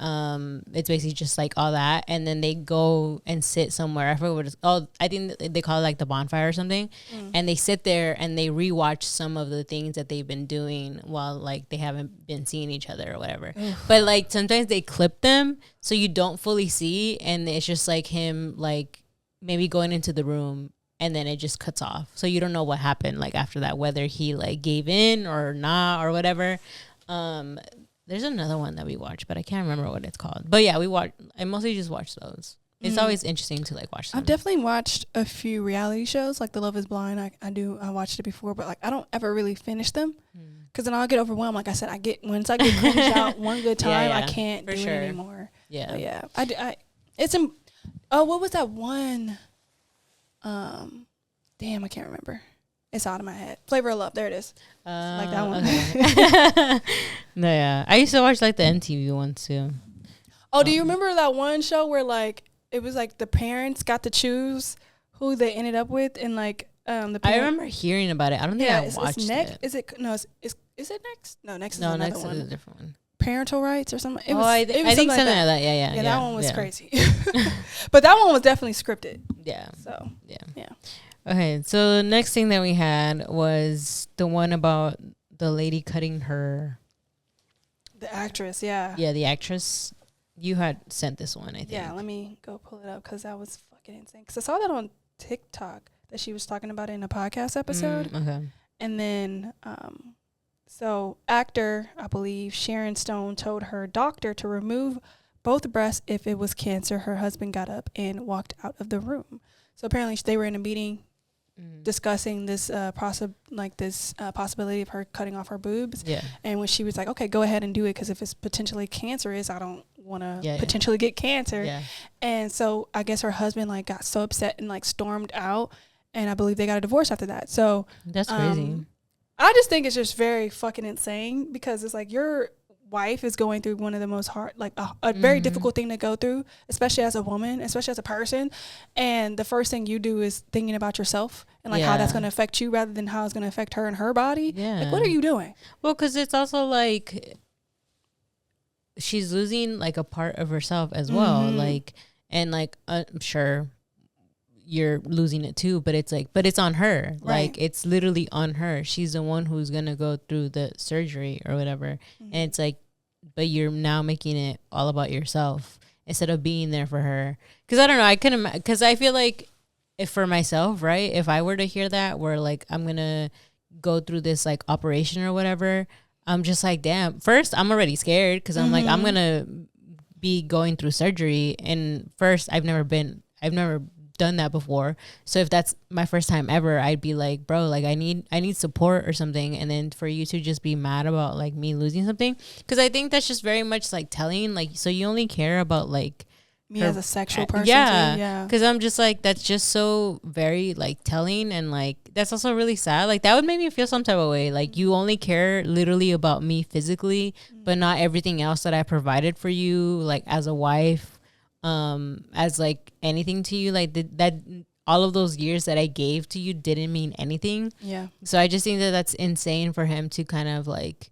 it's basically just like all that. And then they go and sit somewhere. I forget what it's I think they call it like the bonfire or something. And they sit there and they rewatch some of the things that they've been doing while like they haven't been seeing each other or whatever. But like sometimes they clip them so you don't fully see. And it's just like him like maybe going into the room. And then it just cuts off. So you don't know what happened like after that, whether he like gave in or not or whatever. There's another one that we watched, but I can't remember what it's called. But yeah, I mostly just watch those. It's always interesting to like watch them. I've definitely watched a few reality shows like The Love Is Blind. I watched it before, but like I don't ever really finish them because then I'll get overwhelmed. Like I said, once I get cringed out one good time, I can't do it anymore. Yeah. But yeah. What was that one? Damn, I can't remember. It's out of my head. Flavor of Love. There it is. Like that one. Okay. No, yeah. I used to watch like the MTV ones too. Oh, do you remember that one show where like it was like the parents got to choose who they ended up with and like the I remember hearing about it. I don't think I watched it. Is it Next? No, Next is no, another Next one. is a different one. Parental rights or something. I think something like that. Yeah, that one was crazy. But that one was definitely scripted. Yeah. So yeah. Okay, so the next thing that we had was the one about the lady cutting her. The actress, yeah. Yeah, the actress. You had sent this one, I think. Yeah, let me go pull it up because that was fucking insane. Because I saw that on TikTok that she was talking about it in a podcast episode. Okay. And then, so actor, I believe, Sharon Stone told her doctor to remove both breasts if it was cancer. Her husband got up and walked out of the room. So apparently they were in a meeting discussing this possibility of her cutting off her boobs. Yeah. And when she was like, okay, go ahead and do it because if it's potentially cancerous, I don't want to potentially get cancer. Yeah. And so I guess her husband like got so upset and like stormed out. And I believe they got a divorce after that. So that's crazy. I just think it's just very fucking insane because it's like your wife is going through one of the most hard, like a very difficult thing to go through, especially as a woman, especially as a person. And the first thing you do is thinking about yourself and like how that's going to affect you rather than how it's going to affect her and her body. Yeah. Like, what are you doing? Well, because it's also like she's losing like a part of herself as well. Like, and like, I'm sure you're losing it too. But it's like, but it's on her. Right. Like, it's literally on her. She's the one who's gonna go through the surgery or whatever. And it's like, but you're now making it all about yourself instead of being there for her. Because I don't know, I couldn't, because I feel like if for myself, right, if I were to hear that, where like I'm gonna go through this like operation or whatever, I'm just like, damn. First, I'm already scared because I'm like, I'm gonna be going through surgery, and first, I've never done that before. So if that's my first time ever, I'd be like, bro, like I need support or something. And then for you to just be mad about like me losing something, because I think that's just very much like telling, like, so you only care about like me as a sexual person. Yeah. Because I'm just like, that's just so very like telling, and like that's also really sad. Like that would make me feel some type of way. Like you only care literally about me physically, but not everything else that I provided for you, like as a wife, as like anything to you. Like that all of those years that I gave to you didn't mean anything. Yeah. So I just think that that's insane for him to kind of like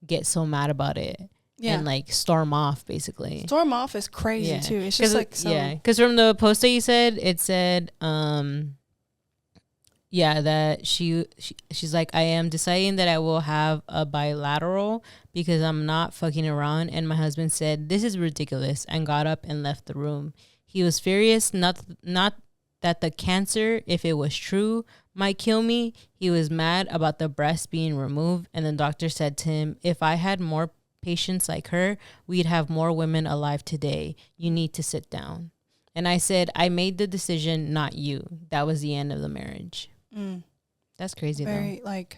get so mad about it. Yeah. And like storm off, basically. Storm off is crazy too. It's just like so. Yeah, because from the post that you said, it said, yeah, that she's like, I am deciding that I will have a bilateral because I'm not fucking around. And my husband said, this is ridiculous, and got up and left the room. He was furious, not that the cancer, if it was true, might kill me. He was mad about the breast being removed. And the doctor said to him, if I had more patients like her, we'd have more women alive today. You need to sit down. And I said, I made the decision, not you. That was the end of the marriage. That's crazy. Very, though. Like,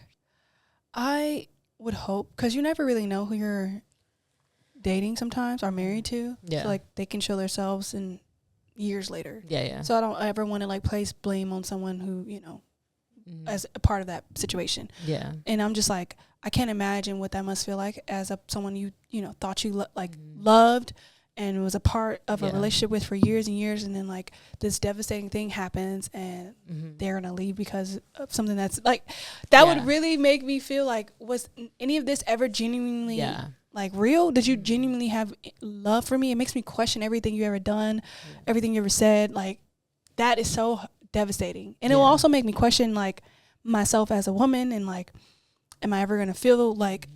I would hope, because you never really know who you're dating sometimes or married to. Yeah. So like they can show themselves in years later. Yeah. So I don't ever want to like place blame on someone who, you know, as a part of that situation. Yeah. And I'm just like, I can't imagine what that must feel like as someone you know thought you loved and was a part of a relationship with for years and years, and then like this devastating thing happens and they're gonna leave because of something that's like that would really make me feel like, was any of this ever genuinely like real? Did you genuinely have love for me? It makes me question everything you ever done, everything you ever said. Like that is so devastating, and it will also make me question like myself as a woman, and like, am I ever going to feel like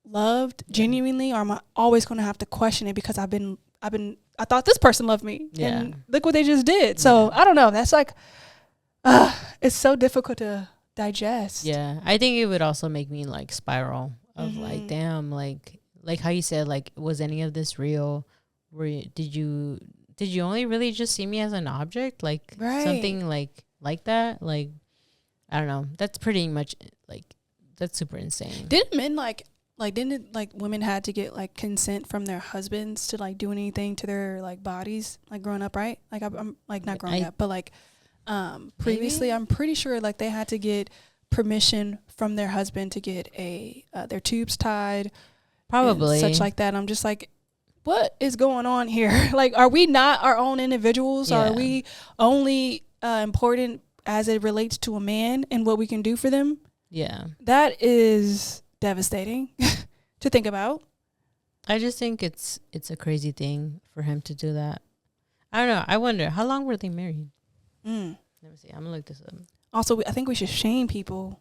loved genuinely, or am I always going to have to question it because I thought this person loved me and look what they just did. So I don't know. That's like, it's so difficult to digest. Yeah. I think it would also make me like spiral of like, damn, like how you said, like, was any of this real? Did you only really just see me as an object? Like something like that? Like, I don't know. That's pretty much like, that's super insane. Didn't men didn't women had to get like consent from their husbands to like do anything to their like bodies like growing up, right? Like I'm like not growing up, but like previously, maybe? I'm pretty sure like they had to get permission from their husband to get their tubes tied, probably such like that. I'm just like, what is going on here? Like, are we not our own individuals? Are we only important as it relates to a man and what we can do for them? Yeah. That is devastating to think about. I just think it's a crazy thing for him to do that. I don't know. I wonder, how long were they married? Let me see. I'm going to look this up. Also, I think we should shame people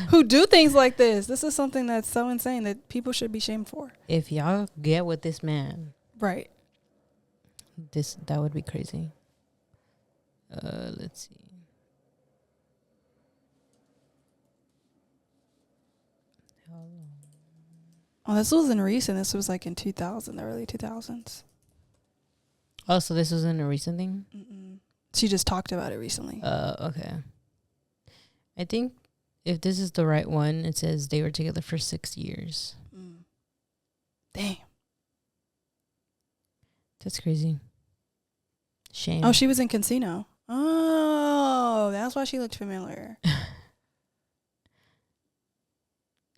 who do things like this. This is something that's so insane that people should be shamed for. If y'all get with this man. Right. That would be crazy. Let's see. Oh, this wasn't recent. This was like in 2000, the early 2000s. Oh, so this wasn't a recent thing? Mm-mm. She just talked about it recently. Okay. I think if this is the right one, it says they were together for 6 years. Damn. That's crazy. Shame. Oh, she was in Casino. Oh, that's why she looked familiar.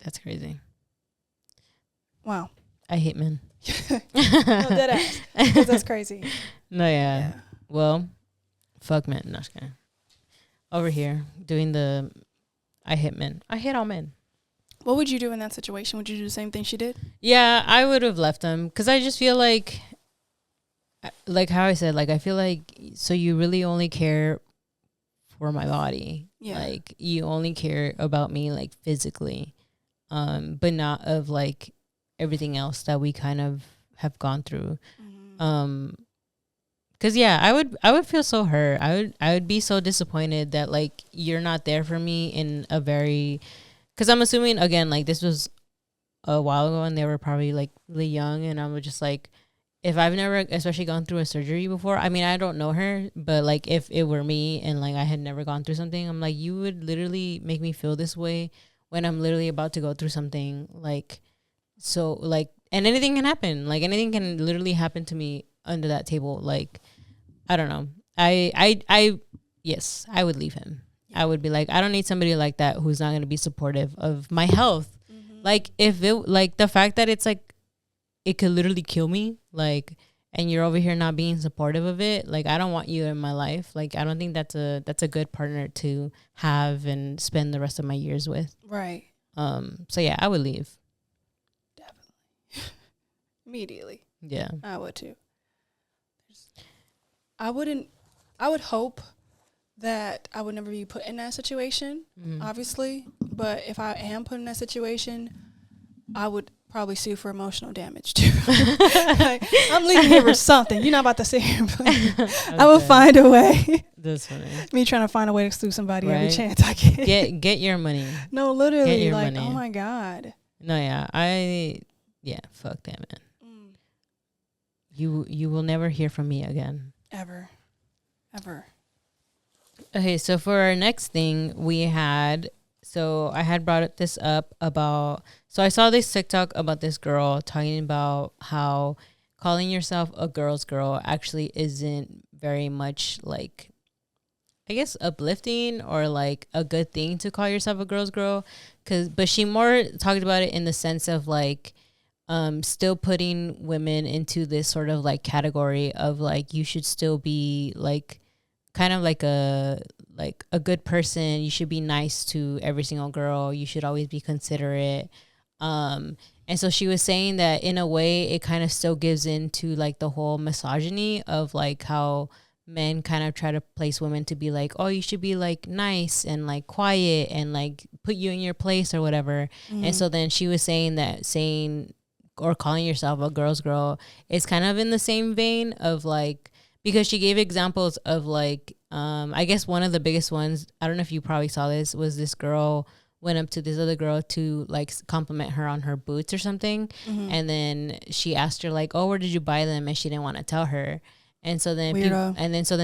That's crazy. Wow. I hate men. No, dead ass. Because that's crazy. No, yeah. Well, fuck men. No, just kidding. Over here, doing the I hate men. I hate all men. What would you do in that situation? Would you do the same thing she did? Yeah, I would have left him because I just feel like like how I said, like I feel like so you really only care for my body. Yeah. Like you only care about me like physically, but not of like everything else that we kind of have gone through. Cause yeah, I would feel so hurt. I would be so disappointed that like you're not there for me in a very, cause I'm assuming again like this was a while ago and they were probably like really young, and I was just like, if I've never especially gone through a surgery before, I mean I don't know her, but like if it were me and like I had never gone through something, I'm like, you would literally make me feel this way when I'm literally about to go through something like, so like, and anything can happen, like anything can literally happen to me under that table. Like I don't know, I yes, I would leave him. I would be like, I don't need somebody like that who's not going to be supportive of my health. Like if it like the fact that it's like it could literally kill me, like, and you're over here not being supportive of it, like I don't want you in my life. Like I don't think that's a good partner to have and spend the rest of my years with. Right. So yeah, I would leave. Definitely. Immediately. Yeah. I would too. I would hope that I would never be put in that situation, obviously. But if I am put in that situation, I would probably sue for emotional damage too. Like, I'm leaving here for something. You're not about to sit here and play. Okay. I will find a way. That's funny. Me trying to find a way to sue somebody every Right. chance I get. Get your money. No, literally. Get your Like, money. oh my God. No, yeah. Fuck that, man. You will never hear from me again. Ever. Okay, so for our next thing, I had brought this up about, so I saw this TikTok about this girl talking about how calling yourself a girl's girl actually isn't very much like, I guess, uplifting or like a good thing to call yourself a girl's girl. But she more talked about it in the sense of like, still putting women into this sort of like category of like, you should still be like kind of like a good person. You should be nice to every single girl. You should always be considerate. And so she was saying that in a way it kind of still gives into like the whole misogyny of like how men kind of try to place women to be like, oh, you should be like nice and like quiet and like put you in your place or whatever. And so then she was saying that or calling yourself a girl's girl is kind of in the same vein of like, because she gave examples of like, I guess one of the biggest ones, I don't know if you probably saw this, was this girl went up to this other girl to like compliment her on her boots or something. And then she asked her like, oh, where did you buy them? And she didn't want to tell her. And so then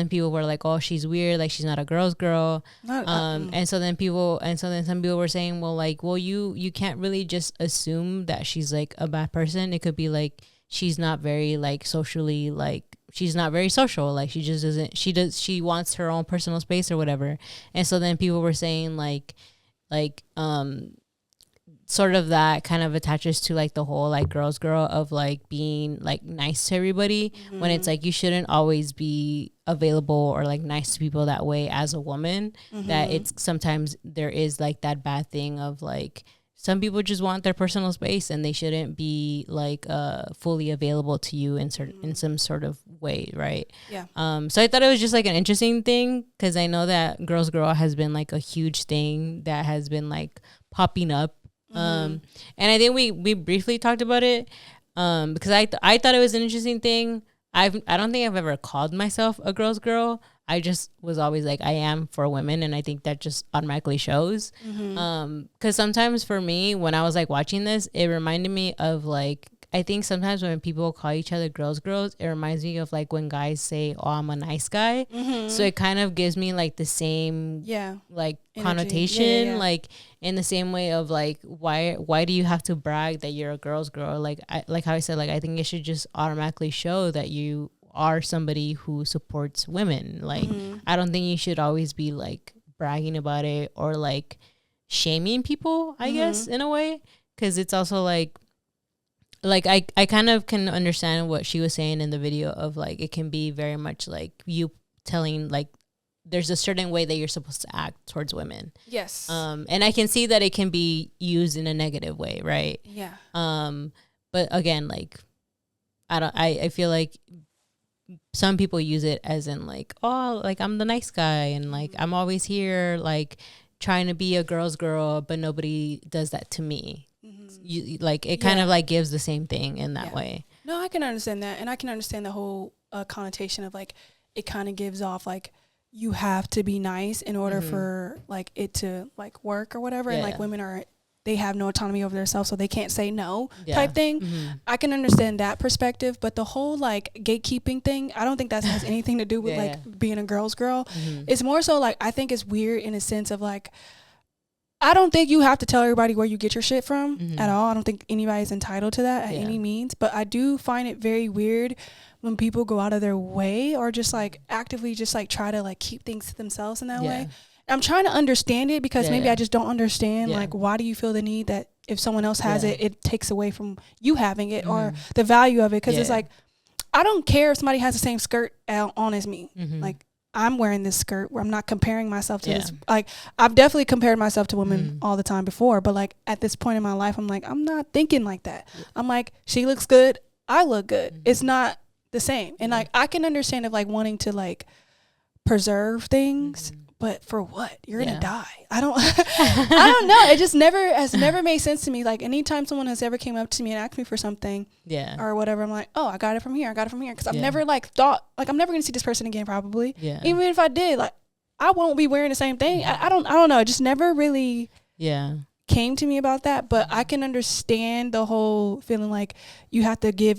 people were like, oh, she's weird, like she's not a girl's girl. And so then some people were saying, well, you can't really just assume that she's like a bad person. It could be like she's not very like socially, like she's not very social, like she just doesn't, she wants her own personal space or whatever. And so then people were saying like sort of that kind of attaches to like the whole like girl's girl of like being like nice to everybody, when it's like you shouldn't always be available or like nice to people that way as a woman. That it's sometimes there is like that bad thing of like some people just want their personal space and they shouldn't be like fully available to you in some sort of way, right? Yeah. So I thought it was just like an interesting thing, because I know that girl's girl has been like a huge thing that has been like popping up. And I think we briefly talked about it because I thought it was an interesting thing. I don't think I've ever called myself a girl's girl. I just was always like, I am for women, and I think that just automatically shows. Because sometimes for me, when I was like watching this, it reminded me of like, I think sometimes when people call each other girls, it reminds me of like when guys say, oh, I'm a nice guy. So it kind of gives me like the same like energy, connotation, like in the same way of like, why do you have to brag that you're a girl's girl? Like how I said, like I think it should just automatically show that you are somebody who supports women. Like I don't think you should always be like bragging about it or like shaming people, I guess, in a way, because it's also like I kind of can understand what she was saying in the video of like it can be very much like you telling like there's a certain way that you're supposed to act towards women. Yes. And I can see that it can be used in a negative way, right? Yeah. But again, like I feel like some people use it as in like, oh, like I'm the nice guy and like I'm always here like trying to be a girl's girl, but nobody does that to me. You like it kind of like gives the same thing in that way. No, I can understand that, and I can understand the whole connotation of like it kind of gives off like you have to be nice in order for like it to like work or whatever, and like women they have no autonomy over themselves, so they can't say no type thing. I can understand that perspective, but the whole like gatekeeping thing, I don't think that has anything to do with like being a girl's girl. It's more so like I think it's weird in a sense of like I don't think you have to tell everybody where you get your shit from at all. I don't think anybody's entitled to that at any means, but I do find it very weird when people go out of their way or just like actively just like try to like keep things to themselves in that way. I'm trying to understand it because maybe I just don't understand like why do you feel the need that if someone else has it, it takes away from you having it or the value of it, because it's like I don't care if somebody has the same skirt on as me. Like I'm wearing this skirt where I'm not comparing myself to this. Like I've definitely compared myself to women all the time before, but like at this point in my life, I'm like, I'm not thinking like that. I'm like, she looks good, I look good. It's not the same. And like I can understand of like wanting to like preserve things, but for what? You're gonna die. I don't know. It just has never made sense to me. Like anytime someone has ever came up to me and asked me for something or whatever, I'm like, oh, I got it from here. Because I've never like thought like I'm never gonna see this person again probably. Even if I did, like I won't be wearing the same thing. I don't know. It just never really came to me about that. But I can understand the whole feeling like you have to give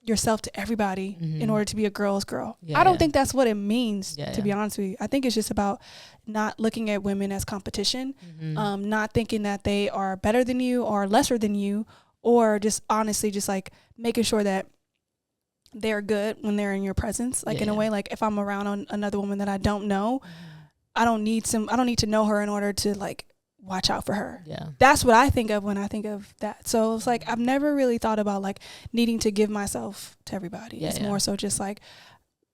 yourself to everybody in order to be a girl's girl. I don't think that's what it means, to be honest with you. I think it's just about not looking at women as competition, not thinking that they are better than you or lesser than you, or just honestly just like making sure that they're good when they're in your presence. Like in a way, like if I'm around another woman that I don't know, I don't need to know her in order to like watch out for her. That's what I think of when I think of that. So it's like I've never really thought about like needing to give myself to everybody. It's more so just like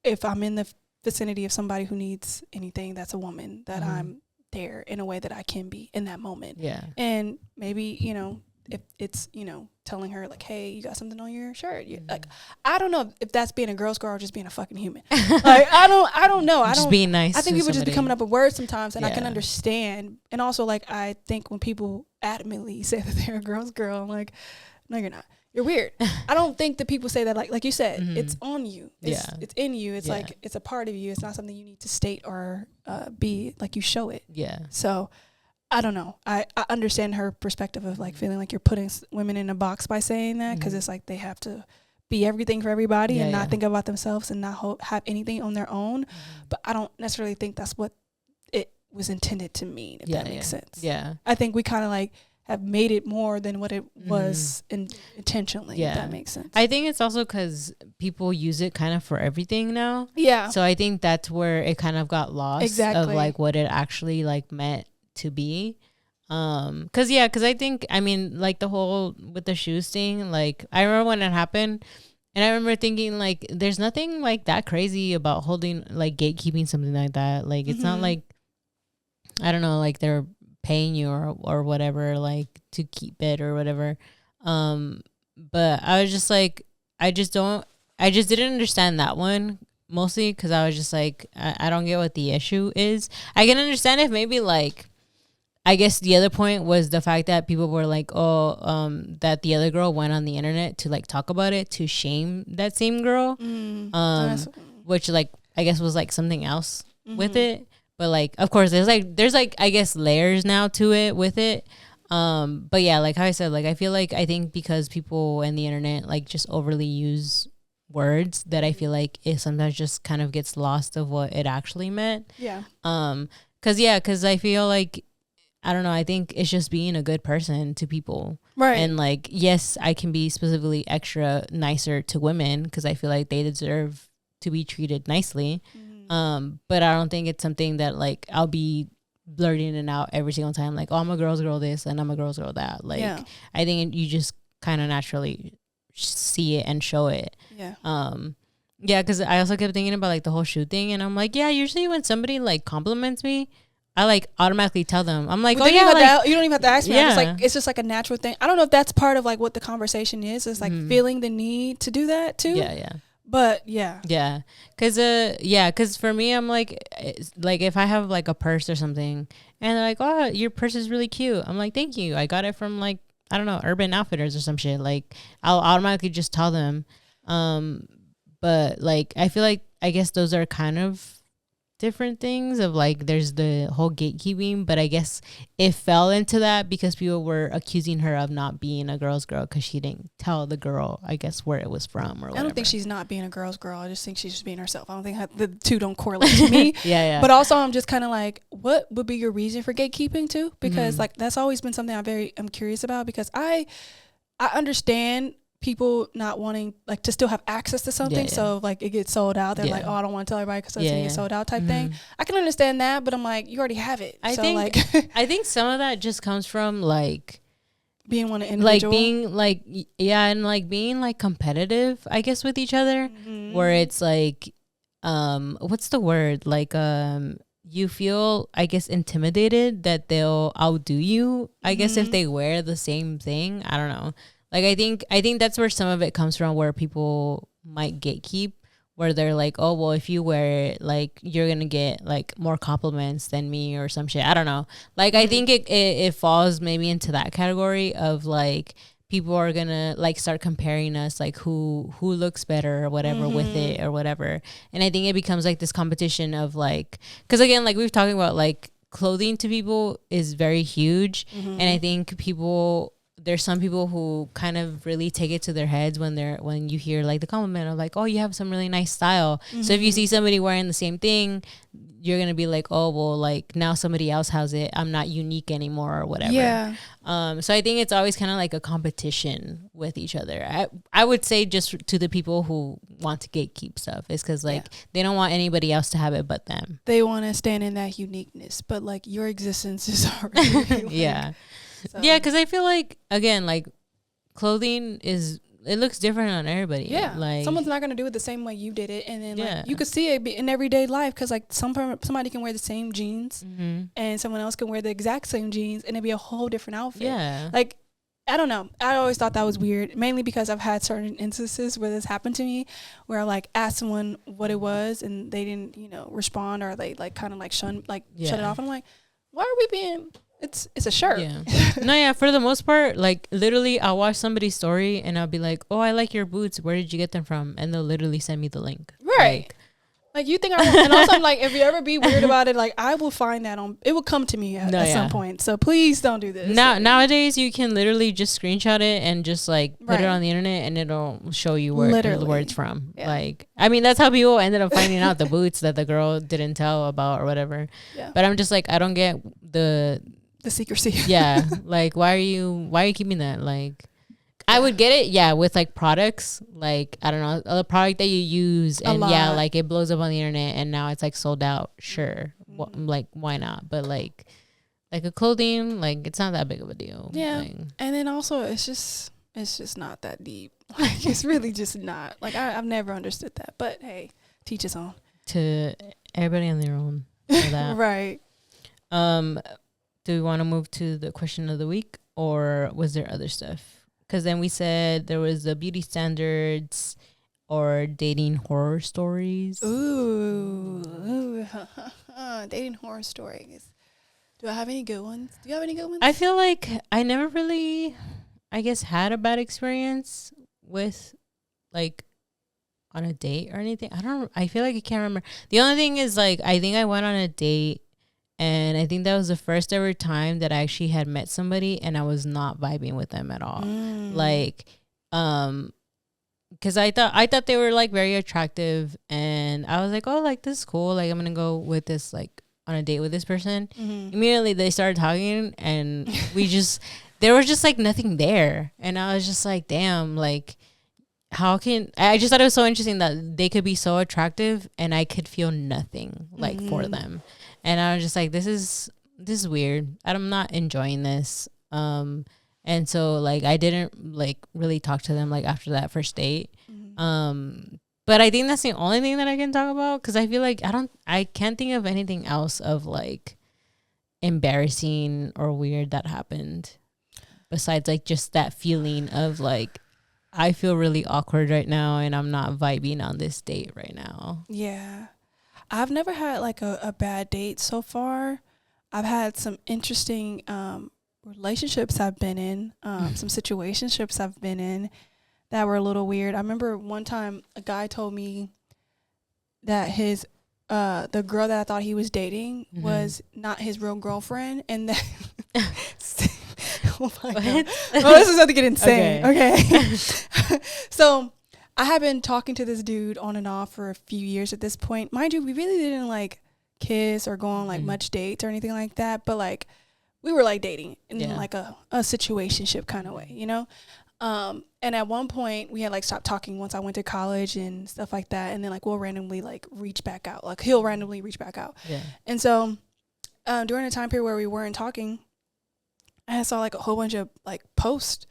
if I'm in the vicinity of somebody who needs anything that's a woman, that I'm there in a way that I can be in that moment. And maybe, you know, if it's, you know, telling her like, hey, you got something on your shirt. Like, I don't know if that's being a girl's girl or just being a fucking human. Like, I don't know. Just being nice. I think people just be coming up with words sometimes, and I can understand. And also, like, I think when people adamantly say that they're a girl's girl, I'm like, no, you're not. You're weird. I don't think that people say that like you said, it's on you. It's in you. It's like, it's a part of you. It's not something you need to state or be like you show it. So I don't know. I understand her perspective of like feeling like you're putting women in a box by saying that, because it's like they have to be everything for everybody and not think about themselves and not have anything on their own. But I don't necessarily think that's what it was intended to mean, if that makes sense. I think we kind of like have made it more than what it was intentionally, if that makes sense. I think it's also because people use it kind of for everything now. So I think that's where it kind of got lost of like what it actually like meant to be. Cause I think, I mean, like the whole with the shoes thing, like I remember when it happened, and I remember thinking like there's nothing like that crazy about holding like gatekeeping something like that. Like it's not like, I don't know, like they're paying you or whatever, like to keep it or whatever. But I was just like, I just didn't understand that one, mostly because I was just like, I don't get what the issue is. I can understand if maybe like, I guess the other point was the fact that people were like, that the other girl went on the internet to like talk about it, to shame that same girl, which like I guess was like something else with it. But like, of course, there's like I guess layers now to it with it. But yeah, like how I said, like I feel like I think because people and the internet like just overly use words, that I feel like it sometimes just kind of gets lost of what it actually meant. Cause I feel like, I don't know, I think it's just being a good person to people. And like, yes, I can be specifically extra nicer to women because I feel like they deserve to be treated nicely. But I don't think it's something that like I'll be blurting it out every single time, like, oh, I'm a girl's girl this and I'm a girl's girl that. Like, I think you just kind of naturally see it and show it. Because I also kept thinking about like the whole shoe thing, and I'm like, usually when somebody like compliments me, I like automatically tell them. I'm like, you don't even have to ask me. It's just like a natural thing. I don't know if that's part of like what the conversation is. It's like feeling the need to do that too. But yeah. Yeah. Cause for me, I'm like if I have like a purse or something and they're like, oh, your purse is really cute. I'm like, thank you. I got it from like, I don't know, Urban Outfitters or some shit. Like I'll automatically just tell them. But like, I feel like, I guess those are kind of different things of like, there's the whole gatekeeping, but I guess it fell into that because people were accusing her of not being a girl's girl because she didn't tell the girl, I guess, where it was from or whatever. I don't think she's not being a girl's girl. I just think she's just being herself. I don't think the two don't correlate to me. Yeah. But also, I'm just kind of like, what would be your reason for gatekeeping too? Because like that's always been something I'm curious about, because I understand people not wanting like to still have access to something. So like it gets sold out. They're like, oh, I don't want to tell everybody because it's gonna get sold out type thing. I can understand that, but I'm like, you already have it. I think some of that just comes from like being one individual, like being like and like being like competitive, I guess, with each other, where it's like what's the word, like you feel, I guess, intimidated that they'll outdo you, I guess, if they wear the same thing. I don't know. Like, I think that's where some of it comes from, where people might gatekeep, where they're like, oh, well, if you wear it, like, you're going to get, like, more compliments than me or some shit. I don't know. Like, I think it falls maybe into that category of, like, people are going to, like, start comparing us, like, who looks better or whatever with it or whatever. And I think it becomes, like, this competition of, like, because, again, like, we've talking about, like, clothing to people is very huge. And I think there's some people who kind of really take it to their heads when you hear like the compliment of like, oh, you have some really nice style. So if you see somebody wearing the same thing, you're gonna be like, oh, well, like now somebody else has it, I'm not unique anymore or whatever. So I think it's always kind of like a competition with each other. I would say just to the people who want to gatekeep stuff is because like they don't want anybody else to have it but them. They want to stand in that uniqueness, but like your existence is already like, So. Yeah, because I feel like, again, like clothing it looks different on everybody. Yeah, like someone's not gonna do it the same way you did it, and then like you could see it in everyday life, because like somebody can wear the same jeans, and someone else can wear the exact same jeans, and it'd be a whole different outfit. Yeah, like I don't know. I always thought that was weird, mainly because I've had certain instances where this happened to me, where I like asked someone what it was, and they didn't, respond, or they like kind of like shut it off. And I'm like, why are we being? It's a shirt. Yeah. No, yeah, for the most part, like literally I'll watch somebody's story and I'll be like, oh, I like your boots. Where did you get them from? And they'll literally send me the link. Right. Like you think and also I'm like, if you ever be weird about it, like I will find that it will come to me at some point. So please don't do this. Nowadays you can literally just screenshot it and just like put it on the internet and it'll show you where it's from. Yeah. Like, I mean, that's how people ended up finding out the boots that the girl didn't tell about or whatever. Yeah. But I'm just like, I don't get the secrecy. Yeah. Like, why are you keeping that? Like, I would get it, with like products, like I don't know, a product that you use and like it blows up on the internet and now it's like sold out. Sure, like why not? But like a clothing, like it's not that big of a deal. Yeah, like, and then also it's just not that deep. Like it's really just not. Like I've never understood that. But hey, teach us on. To everybody on their own. For that. Right. Do we want to move to the question of the week, or was there other stuff? Because then we said there was the beauty standards or dating horror stories. Ooh. Dating horror stories. Do I have any good ones? Do you have any good ones? I feel like I never really, I guess, had a bad experience with, like, on a date or anything. I feel like I can't remember. The only thing is, like, I think I went on a date. And I think that was the first ever time that I actually had met somebody and I was not vibing with them at all. Like, because I thought they were like very attractive and I was like, oh, like this is cool. Like I'm going to go with this, like on a date with this person. Immediately they started talking and there was just like nothing there. And I was just like, damn, like I just thought it was so interesting that they could be so attractive and I could feel nothing like for them. And I was just like, this is weird. I'm not enjoying this. And so like I didn't like really talk to them like after that first date. But I think that's the only thing that I can talk about because I feel like I can't think of anything else of like embarrassing or weird that happened besides like just that feeling of like I feel really awkward right now and I'm not vibing on this date right now. Yeah. I've never had like a bad date so far. I've had some interesting relationships I've been in, some situationships I've been in that were a little weird. I remember one time a guy told me that his the girl that I thought he was dating was not his real girlfriend, and that oh my God. Oh, this is about to get insane. Okay. So I have been talking to this dude on and off for a few years at this point. Mind you, we really didn't like kiss or go on like much dates or anything like that, but like we were like dating in like a situationship kind of way, you know? And at one point we had like stopped talking once I went to college and stuff like that. And then like we'll randomly like reach back out, like he'll randomly reach back out. Yeah. And so during a time period where we weren't talking, I saw like a whole bunch of like posts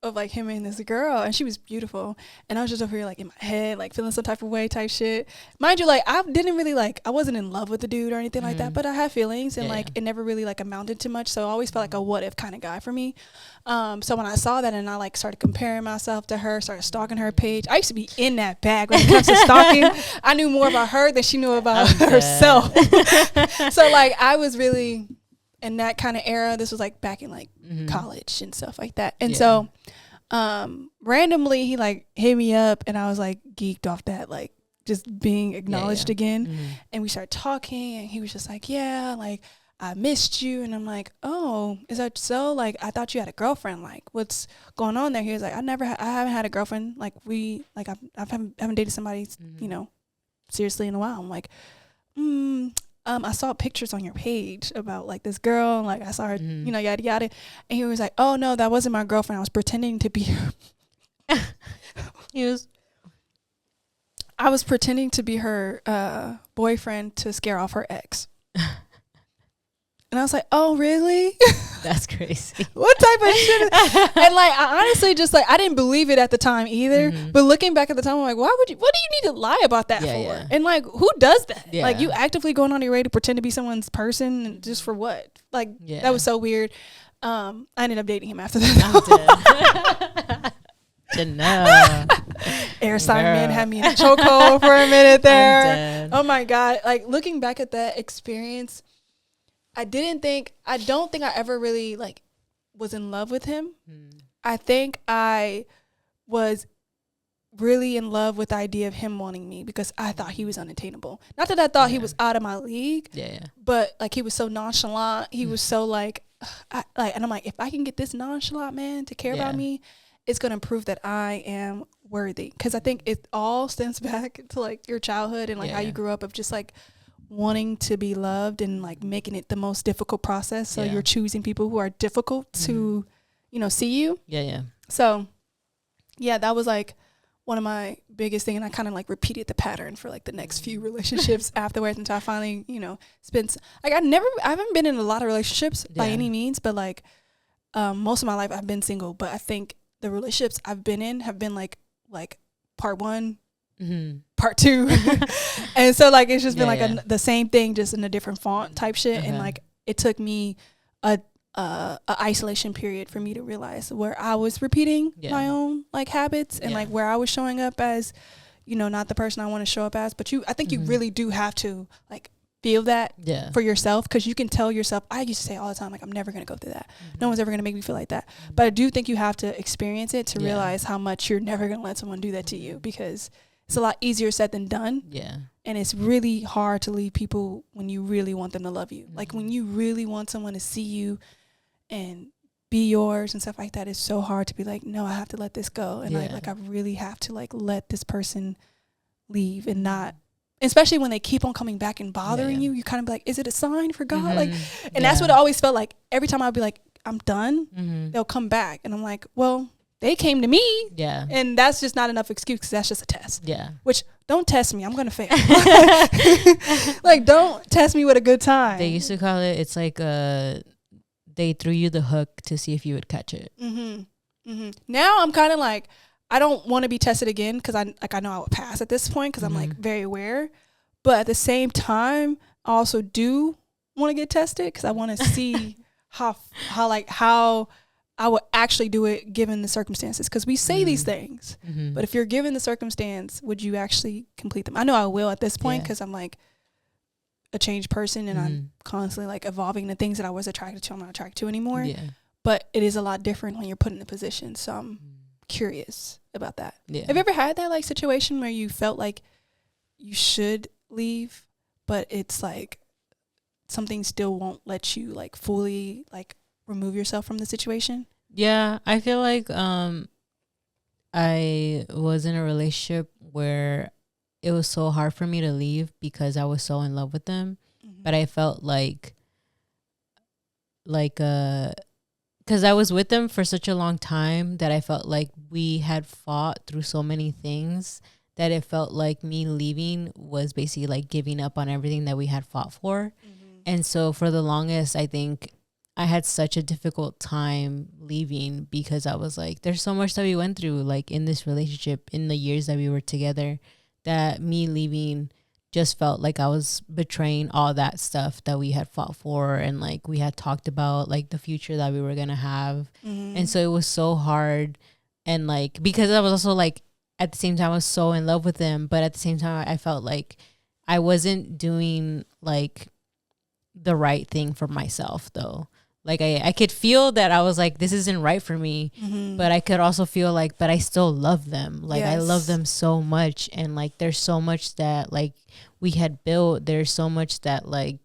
of like him and this girl, and she was beautiful, and I was just over here like in my head like feeling some type of way type shit. Mind you, like I didn't really like, I wasn't in love with the dude or anything like that, but I had feelings, and like it never really like amounted to much, so I always felt like a what if kind of guy for me. So when I saw that and I like started comparing myself to her, started stalking her page. I used to be in that bag when it comes to stalking. I knew more about her than she knew about herself. So like I was really in that kind of era. This was like back in like college and stuff like that. And so randomly he like hit me up, and I was like geeked off that, like just being acknowledged again. And we started talking, and he was just like, yeah, like I missed you. And I'm like, oh, is that so? Like I thought you had a girlfriend. Like what's going on there? He was like, I haven't had a girlfriend. Like I haven't dated somebody, you know, seriously in a while. I'm like, I saw pictures on your page about like this girl, and like I saw her, you know, yada yada. And he was like, oh no, that wasn't my girlfriend. I was pretending to be her. I was pretending to be her boyfriend to scare off her ex. And I was like, oh really? That's crazy. What type of shit and like I honestly just like I didn't believe it at the time either, but looking back at the time I'm like, what do you need to lie about that for? And like who does that? Like you actively going on your way to pretend to be someone's person just for what? Like that was so weird. I ended up dating him after that. Janel. Air sign man had me in a chokehold for a minute there. Oh my God. Like looking back at that experience, I don't think I ever really like was in love with him. I think I was really in love with the idea of him wanting me because I thought he was unattainable. Not that I thought he was out of my league, but like he was so nonchalant. He was so like, and I'm like, if I can get this nonchalant man to care about me, it's going to prove that I am worthy. Because I think it all stems back to like your childhood and like how you grew up of just like wanting to be loved and like making it the most difficult process. So you're choosing people who are difficult to, you know, see you. So that was like one of my biggest thing, and I kind of like repeated the pattern for like the next few relationships afterwards until I finally, you know, spent like I haven't been in a lot of relationships by any means, but like most of my life I've been single. But I think the relationships I've been in have been like part one, part two. And so like it's just been like the same thing, just in a different font type shit. And like it took me a isolation period for me to realize where I was repeating my own like habits and like where I was showing up as, you know, not the person I want to show up as. But I think you really do have to like feel that for yourself, because you can tell yourself, I used to say all the time, like, I'm never going to go through that. No one's ever going to make me feel like that. But I do think you have to experience it to realize how much you're never going to let someone do that to you, because it's a lot easier said than done. And it's really hard to leave people when you really want them to love you. Like when you really want someone to see you and be yours and stuff like that, it's so hard to be like, no, I have to let this go. And I really have to like let this person leave and not, especially when they keep on coming back and bothering you, you kind of be like, is it a sign for God? Like, and that's what it always felt like. Every time I'd be like, I'm done, they'll come back. And I'm like, well, they came to me. And that's just not enough excuse, because that's just a test. Which, don't test me. I'm going to fail. Like, don't test me with a good time. They used to call it, it's like they threw you the hook to see if you would catch it. Now I'm kind of like, I don't want to be tested again, because I know I would pass at this point, because I'm like very aware. But at the same time, I also do want to get tested, because I want to see how I would actually do it given the circumstances, because we say these things, but if you're given the circumstance, would you actually complete them? I know I will at this point, because I'm like a changed person, and I'm constantly like evolving. The things that I was attracted to, I'm not attracted to anymore. Yeah. But it is a lot different when you're put in a position. So I'm curious about that. Yeah. Have you ever had that like situation where you felt like you should leave, but it's like something still won't let you like fully like remove yourself from the situation? Yeah, I feel like I was in a relationship where it was so hard for me to leave because I was so in love with them. But I felt like because I was with them for such a long time that I felt like we had fought through so many things that it felt like me leaving was basically like giving up on everything that we had fought for. And so for the longest, I think I had such a difficult time leaving because I was like, there's so much that we went through like in this relationship in the years that we were together, that me leaving just felt like I was betraying all that stuff that we had fought for, and like we had talked about like the future that we were gonna have. And so it was so hard, and like because I was also like at the same time I was so in love with them, but at the same time I felt like I wasn't doing like the right thing for myself though. Like I could feel that I was like, this isn't right for me, but I could also feel like, but I still love them. Like I love them so much. And like, there's so much that like we had built. There's so much that like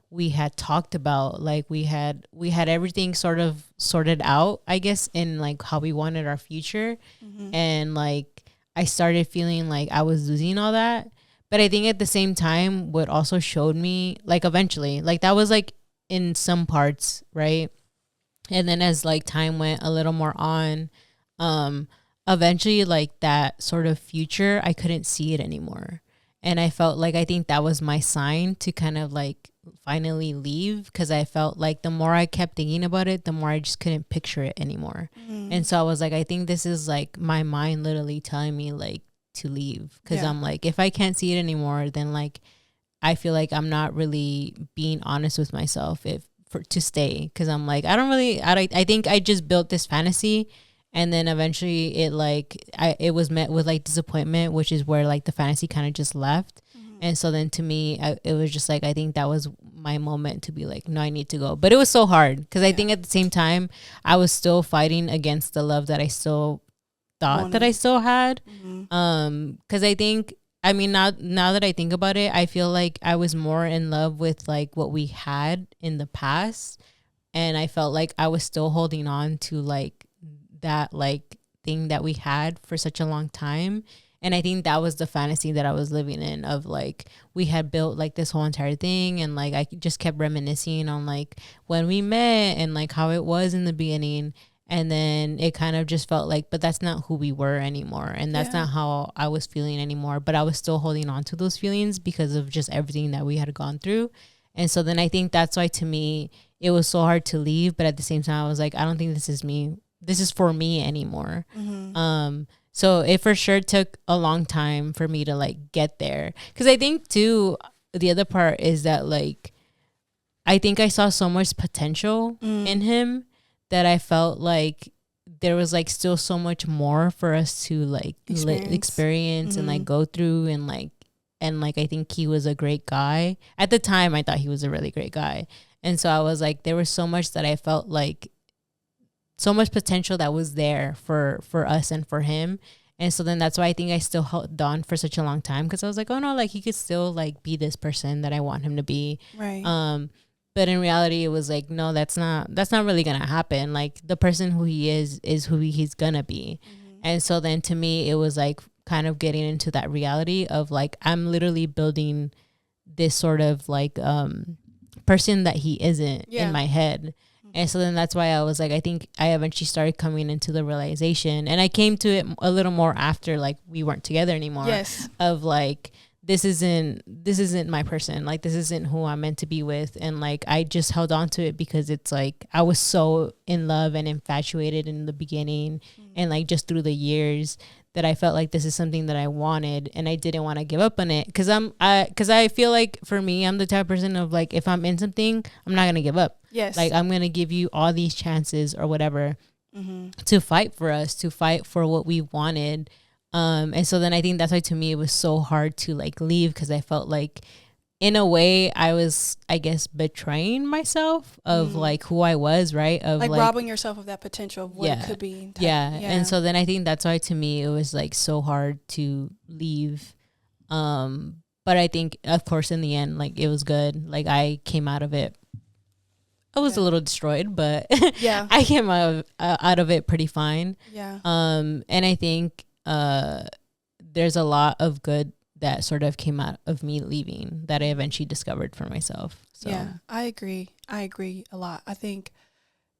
we had talked about. Like we had everything sort of sorted out, I guess, in like how we wanted our future. And like, I started feeling like I was losing all that. But I think at the same time, what also showed me, like eventually, like that was like in some parts, right? And then as like time went a little more on, eventually like that sort of future, I couldn't see it anymore. And I felt like, I think that was my sign to kind of like finally leave, because I felt like the more I kept thinking about it, the more I just couldn't picture it anymore. And so I was like, I think this is like my mind literally telling me like to leave, because I'm like, if I can't see it anymore, then like I feel like I'm not really being honest with myself to stay, because I'm like, I think I just built this fantasy, and then eventually it was met with like disappointment, which is where like the fantasy kind of just left. And so then to me, it was just like, I think that was my moment to be like, no, I need to go. But it was so hard, because I think at the same time I was still fighting against the love that I still thought that I still had. Because I think, I mean, now that I think about it, I feel like I was more in love with like what we had in the past, and I felt like I was still holding on to like that like thing that we had for such a long time. And I think that was the fantasy that I was living in, of like we had built like this whole entire thing, and like I just kept reminiscing on like when we met and like how it was in the beginning. And then it kind of just felt like, but that's not who we were anymore. And that's not how I was feeling anymore. But I was still holding on to those feelings because of just everything that we had gone through. And so then I think that's why to me, it was so hard to leave. But at the same time, I was like, I don't think this is me. This is for me anymore. So it for sure took a long time for me to like get there. Because I think too, the other part is that like, I think I saw so much potential in him, that I felt like there was like still so much more for us to like experience and like go through, and like I think he was a great guy. At the time I thought he was a really great guy. And so I was like, there was so much that I felt like, so much potential that was there for us and for him. And so then that's why I think I still held on for such a long time, because I was like, oh no, like he could still like be this person that I want him to be. Right. But in reality, it was like, no, that's not really going to happen. Like the person who he is who he's going to be. And so then to me, it was like kind of getting into that reality of like, I'm literally building this sort of like person that he isn't in my head. And so then that's why I was like, I think I eventually started coming into the realization, and I came to it a little more after like we weren't together anymore. Of like, this isn't my person. Like, this isn't who I'm meant to be with. And like, I just held on to it because it's like, I was so in love and infatuated in the beginning and like just through the years, that I felt like this is something that I wanted, and I didn't want to give up on it. Cause I feel like for me, I'm the type of person of like, if I'm in something, I'm not going to give up. Like, I'm going to give you all these chances or whatever. to fight for us, to fight for what we wanted. And so then I think that's why to me it was so hard to like leave, because I felt like in a way I was, I guess, betraying myself of like who I was, right? Of like robbing yourself of that potential of what it could be. Yeah. And so then I think that's why to me it was like so hard to leave. But I think, of course, in the end, like it was good. Like I came out of it. I was a little destroyed, but I came out of it pretty fine. Yeah. And I think there's a lot of good that sort of came out of me leaving that I eventually discovered for myself. So. Yeah, I agree a lot. I think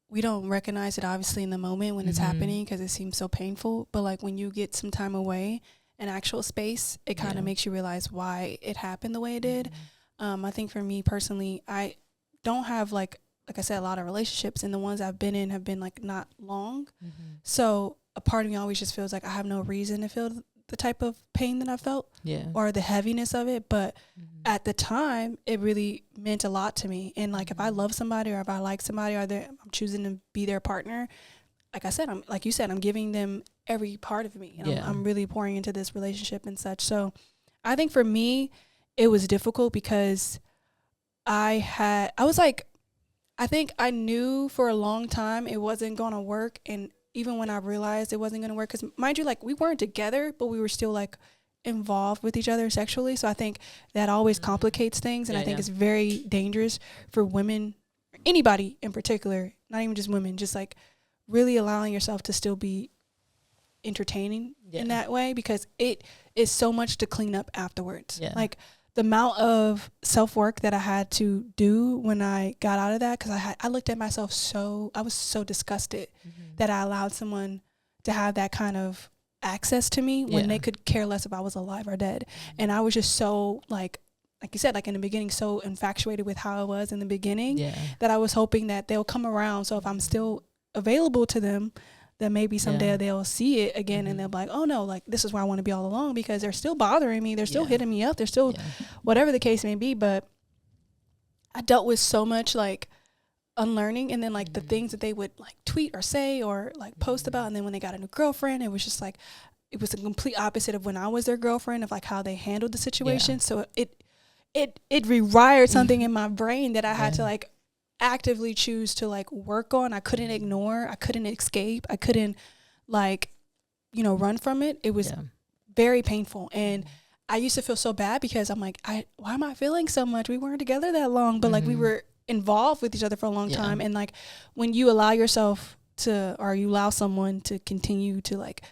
we don't recognize it obviously in the moment when it's happening, because it seems so painful. But like when you get some time away, an actual space, it kind of makes you realize why it happened the way it did. I think for me personally, I don't have like I said, a lot of relationships, and the ones I've been in have been like not long. So a part of me always just feels like I have no reason to feel the type of pain that I felt or the heaviness of it. But at the time, it really meant a lot to me. And like if I love somebody or if I like somebody or I'm choosing to be their partner, like I said, like you said, I'm giving them every part of me. And I'm really pouring into this relationship and such. So I think for me, it was difficult because I think I knew for a long time it wasn't going to work. And even when I realized it wasn't going to work, because mind you, like we weren't together, but we were still like involved with each other sexually. So I think that always complicates things. And I think it's very dangerous for women, anybody in particular, not even just women, just like really allowing yourself to still be entertaining in that way, because it is so much to clean up afterwards. Like the amount of self-work that I had to do when I got out of that, because I looked at myself I was so disgusted that I allowed someone to have that kind of access to me when they could care less if I was alive or dead. And I was just so like you said, like in the beginning, so infatuated with how I was in the beginning that I was hoping that they'll come around. So if I'm still available to them, then maybe someday they'll see it again and they'll be like, oh no, like this is where I want to be all along, because they're still bothering me. They're still hitting me up. They're still whatever the case may be. But I dealt with so much like unlearning, and then like the things that they would like tweet or say or like post about. And then when they got a new girlfriend, it was just like, it was the complete opposite of when I was their girlfriend, of like how they handled the situation. So it rewired something in my brain that I had to like actively choose to like work on. I couldn't ignore, I couldn't escape, I couldn't like, run from it. It was very painful. And I used to feel so bad because I'm like, why am I feeling so much? We weren't together that long, but like we were involved with each other for a long time. And like when you allow yourself to, or you allow someone to continue to like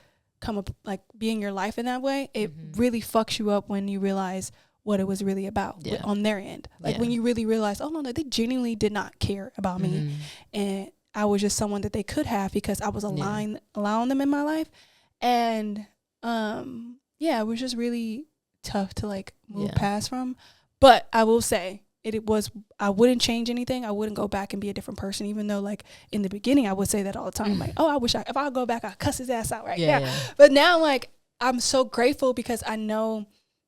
come up, like be in your life in that way, it really fucks you up when you realize what it was really about on their end. Like when you really realize, oh no, they genuinely did not care about me, and I was just someone that they could have because I was allowing them in my life. And it was just really tough to like move past from. But I will say I wouldn't change anything. I wouldn't go back and be a different person, even though like in the beginning I would say that all the time. Like, oh, if I go back, I'll cuss his ass out now. But now like I'm so grateful because I know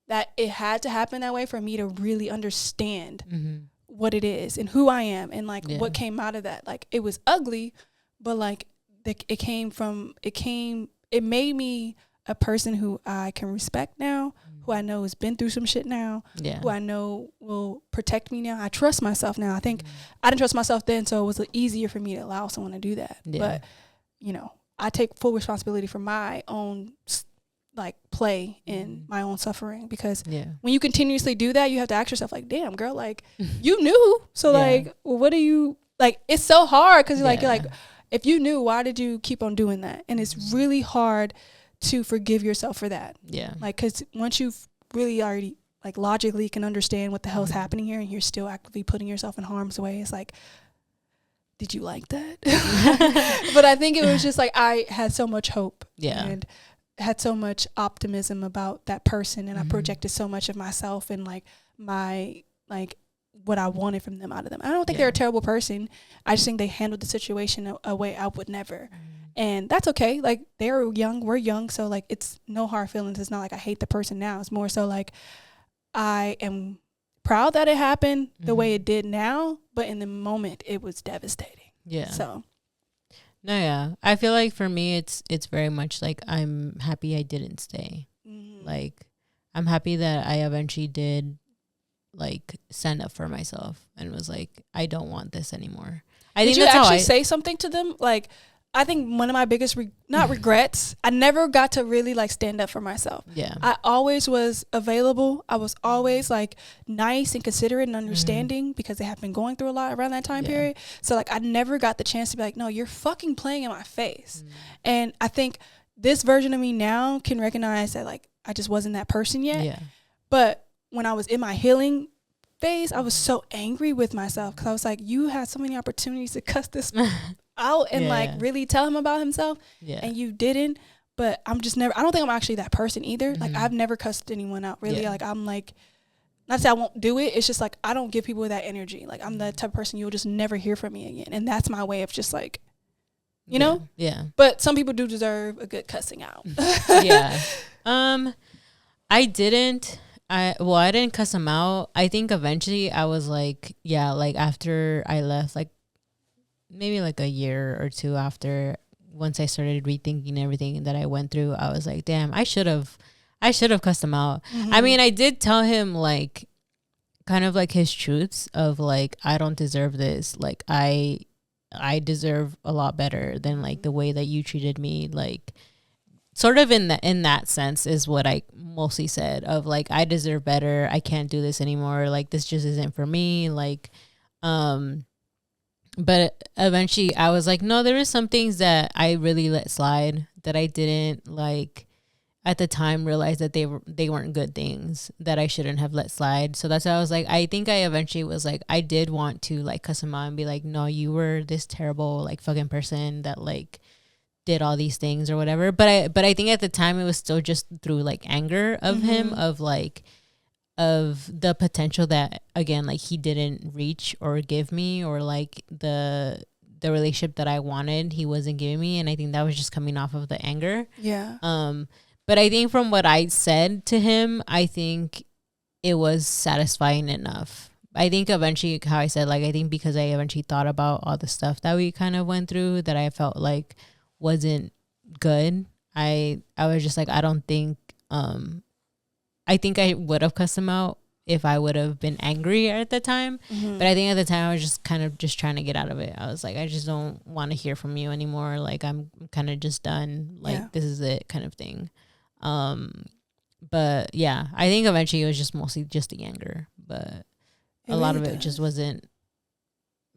that it had to happen that way for me to really understand what it is and who I am and like what came out of that. Like it was ugly, but like it made me a person who I can respect now, who I know has been through some shit now, who I know will protect me now. I trust myself now. I think I didn't trust myself then, so it was easier for me to allow someone to do that. But, I take full responsibility for my own like play in my own suffering, because when you continuously do that, you have to ask yourself like, damn girl, like you knew, so like what do you like? It's so hard because you're like if you knew, why did you keep on doing that? And it's really hard to forgive yourself for that, like because once you've really already like logically can understand what the hell is happening here, and you're still actively putting yourself in harm's way, it's like, did you like that? But I think it was just like I had so much hope and had so much optimism about that person, and I projected so much of myself and like my like what I wanted from them out of them. I don't think they're a terrible person. I just think they handled the situation a way I would never. And that's okay. Like they're young, we're young, so like it's no hard feelings. It's not like I hate the person now. It's more so like I am proud that it happened the way it did now, but in the moment it was devastating. So No, yeah. I feel like for me, it's very much like I'm happy I didn't stay. Like, I'm happy that I eventually did, like, stand up for myself and was like, I don't want this anymore. Did you actually say something to them? Like, I think one of my biggest, not regrets, I never got to really, like, stand up for myself. Yeah. I always was available. I was always, like, nice and considerate and understanding because they have been going through a lot around that time period. So, like, I never got the chance to be like, no, you're fucking playing in my face. And I think this version of me now can recognize that, like, I just wasn't that person yet. Yeah. But when I was in my healing phase, I was so angry with myself because I was like, you had so many opportunities to cuss this out and like really tell him about himself, and you didn't. But I'm just never, I don't think I'm actually that person either. Like, I've never cussed anyone out really. Like, I'm like, not to say I won't do it, it's just like I don't give people that energy. Like, I'm the type of person you'll just never hear from me again, and that's my way of just like, you know. But some people do deserve a good cussing out. I didn't cuss him out. I think eventually I was like, like after I left, like maybe like a year or two after, once I started rethinking everything that I went through, I was like, damn, I should have cussed him out. I mean, I did tell him like kind of like his truths of like, I don't deserve this. Like, I deserve a lot better than like the way that you treated me. Like, sort of in that sense is what I mostly said of like, I deserve better. I can't do this anymore. Like, this just isn't for me. Like, but eventually I was like, no, there is some things that I really let slide that I didn't like at the time realize that they weren't good things that I shouldn't have let slide. So that's why I was like, I think I eventually was like, I did want to like cuss him out and be like, no, you were this terrible like fucking person that like did all these things or whatever. But I think at the time it was still just through like anger of him, of like, of the potential that again, like he didn't reach or give me, or like the relationship that I wanted, he wasn't giving me. And I think that was just coming off of the anger. Yeah. But I think from what I said to him, I think it was satisfying enough. I think eventually, how I said, like, I think because I eventually thought about all the stuff that we kind of went through that I felt like wasn't good. I was just like, I don't think, I think I would have cussed him out if I would have been angry at the time. But I think at the time I was just kind of just trying to get out of it. I was like, I just don't want to hear from you anymore. Like, I'm kind of just done. Like, this is it kind of thing. But yeah, I think eventually it was just mostly just the anger, but a lot of it just wasn't.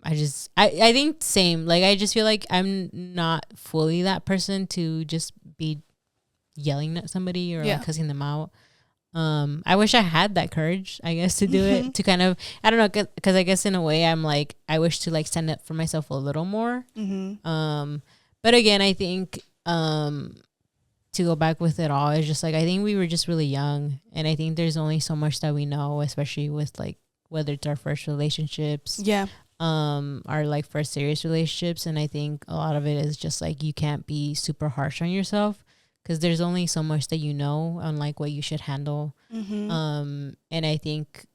I think same. Like, I just feel like I'm not fully that person to just be yelling at somebody or like cussing them out. I wish I had that courage, I guess, to do it, to kind of, I don't know, because I guess in a way I'm like, I wish to like stand up for myself a little more. But again, I think, to go back with it all, it's just like, I think we were just really young, and I think there's only so much that we know, especially with like, whether it's our first relationships, our like first serious relationships. And I think a lot of it is just like, you can't be super harsh on yourself, because there's only so much that you know on like what you should handle. And I think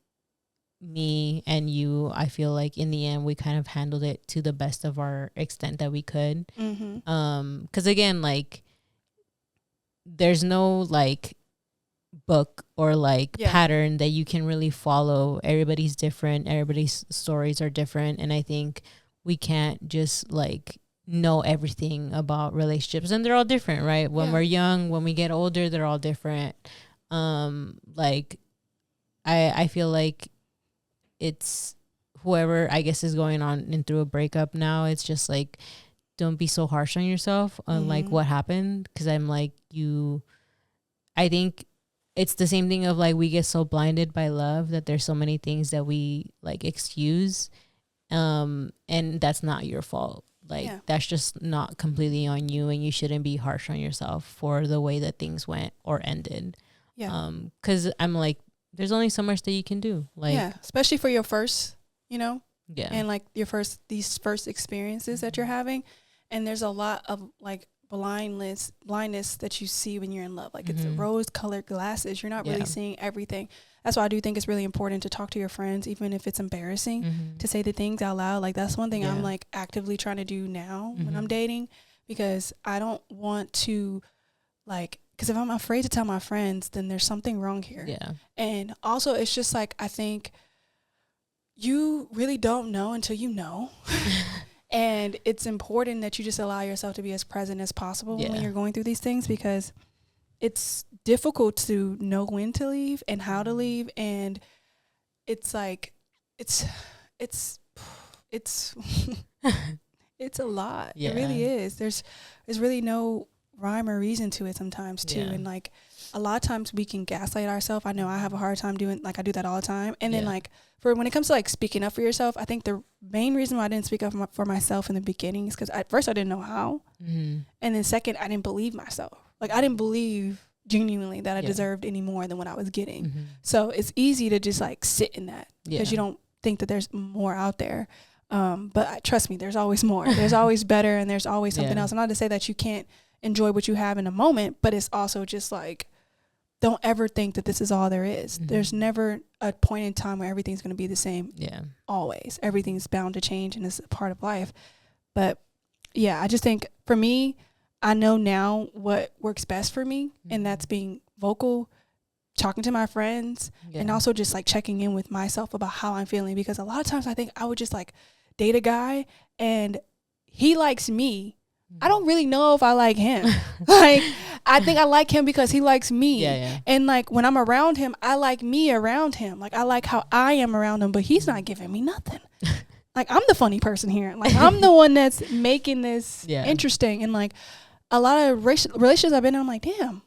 me and you, I feel like in the end we kind of handled it to the best of our extent that we could. Because again, like, there's no like book or like pattern that you can really follow. Everybody's different, everybody's stories are different, and I think we can't just like know everything about relationships, and they're all different, right? When we're young, when we get older, they're all different. Like I feel like it's whoever I guess is going on and through a breakup now, it's just like, don't be so harsh on yourself on like what happened, because I'm like, I think it's the same thing of like, we get so blinded by love that there's so many things that we like excuse, and that's not your fault. Like, that's just not completely on you, and you shouldn't be harsh on yourself for the way that things went or ended. Because I'm like, there's only so much that you can do. Like, especially for your first, you know, and like these first experiences that you're having. And there's a lot of like blindness that you see when you're in love. Like it's rose-colored glasses. You're not really seeing everything. That's why I do think it's really important to talk to your friends, even if it's embarrassing, to say the things out loud. Like that's one thing I'm like actively trying to do now when I'm dating, because I don't want to because if I'm afraid to tell my friends, then there's something wrong here. Yeah. And also it's just like, I think you really don't know until you know. And it's important that you just allow yourself to be as present as possible when you're going through these things, because it's difficult to know when to leave and how to leave. And it's like, it's it's a lot. Yeah. It really is. There's really no rhyme or reason to it sometimes too. And like a lot of times we can gaslight ourselves. I know I have a hard time doing, like I do that all the time. And then like for when it comes to like speaking up for yourself, I think the main reason why I didn't speak up for myself in the beginning is because at first I didn't know how. And then second, I didn't believe myself. Like I didn't believe genuinely that I deserved any more than what I was getting. So it's easy to just like sit in that because you don't think that there's more out there. But trust me, there's always more. There's always better, and there's always something else. And not to say that you can't enjoy what you have in a moment, but it's also just like, don't ever think that this is all there is. There's never a point in time where everything's going to be the same. Yeah. Always. Everything's bound to change, and it's a part of life. But yeah, I just think for me, I know now what works best for me, and that's being vocal, talking to my friends, and also just like checking in with myself about how I'm feeling. Because a lot of times I think I would just like date a guy and he likes me. I don't really know if I like him. Like, I think I like him because he likes me. And like when I'm around him, I like me around him. Like I like how I am around him, but he's not giving me nothing. Like I'm the funny person here. Like I'm the one that's making this interesting. And like a lot of relationships I've been in, I'm like, damn,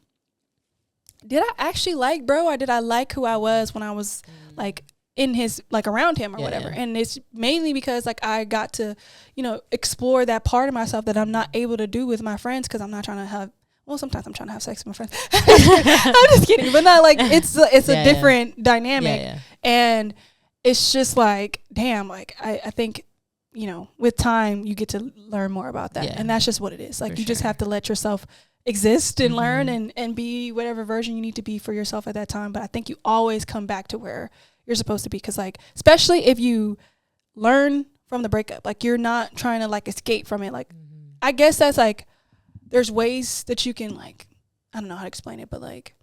did I actually like bro, or did I like who I was when I was like in his, like around him or whatever. And it's mainly because like I got to, explore that part of myself that I'm not able to do with my friends, because I'm not trying to have, well, sometimes I'm trying to have sex with my friends. I'm just kidding, but not like it's a different dynamic. And it's just like, damn, like I think, with time you get to learn more about that. And that's just what it is. Like you just have to let yourself exist and learn and be whatever version you need to be for yourself at that time. But I think you always come back to where you're supposed to be, because like especially if you learn from the breakup, like you're not trying to like escape from it. Like I guess that's like there's ways that you can, like, I don't know how to explain it, but like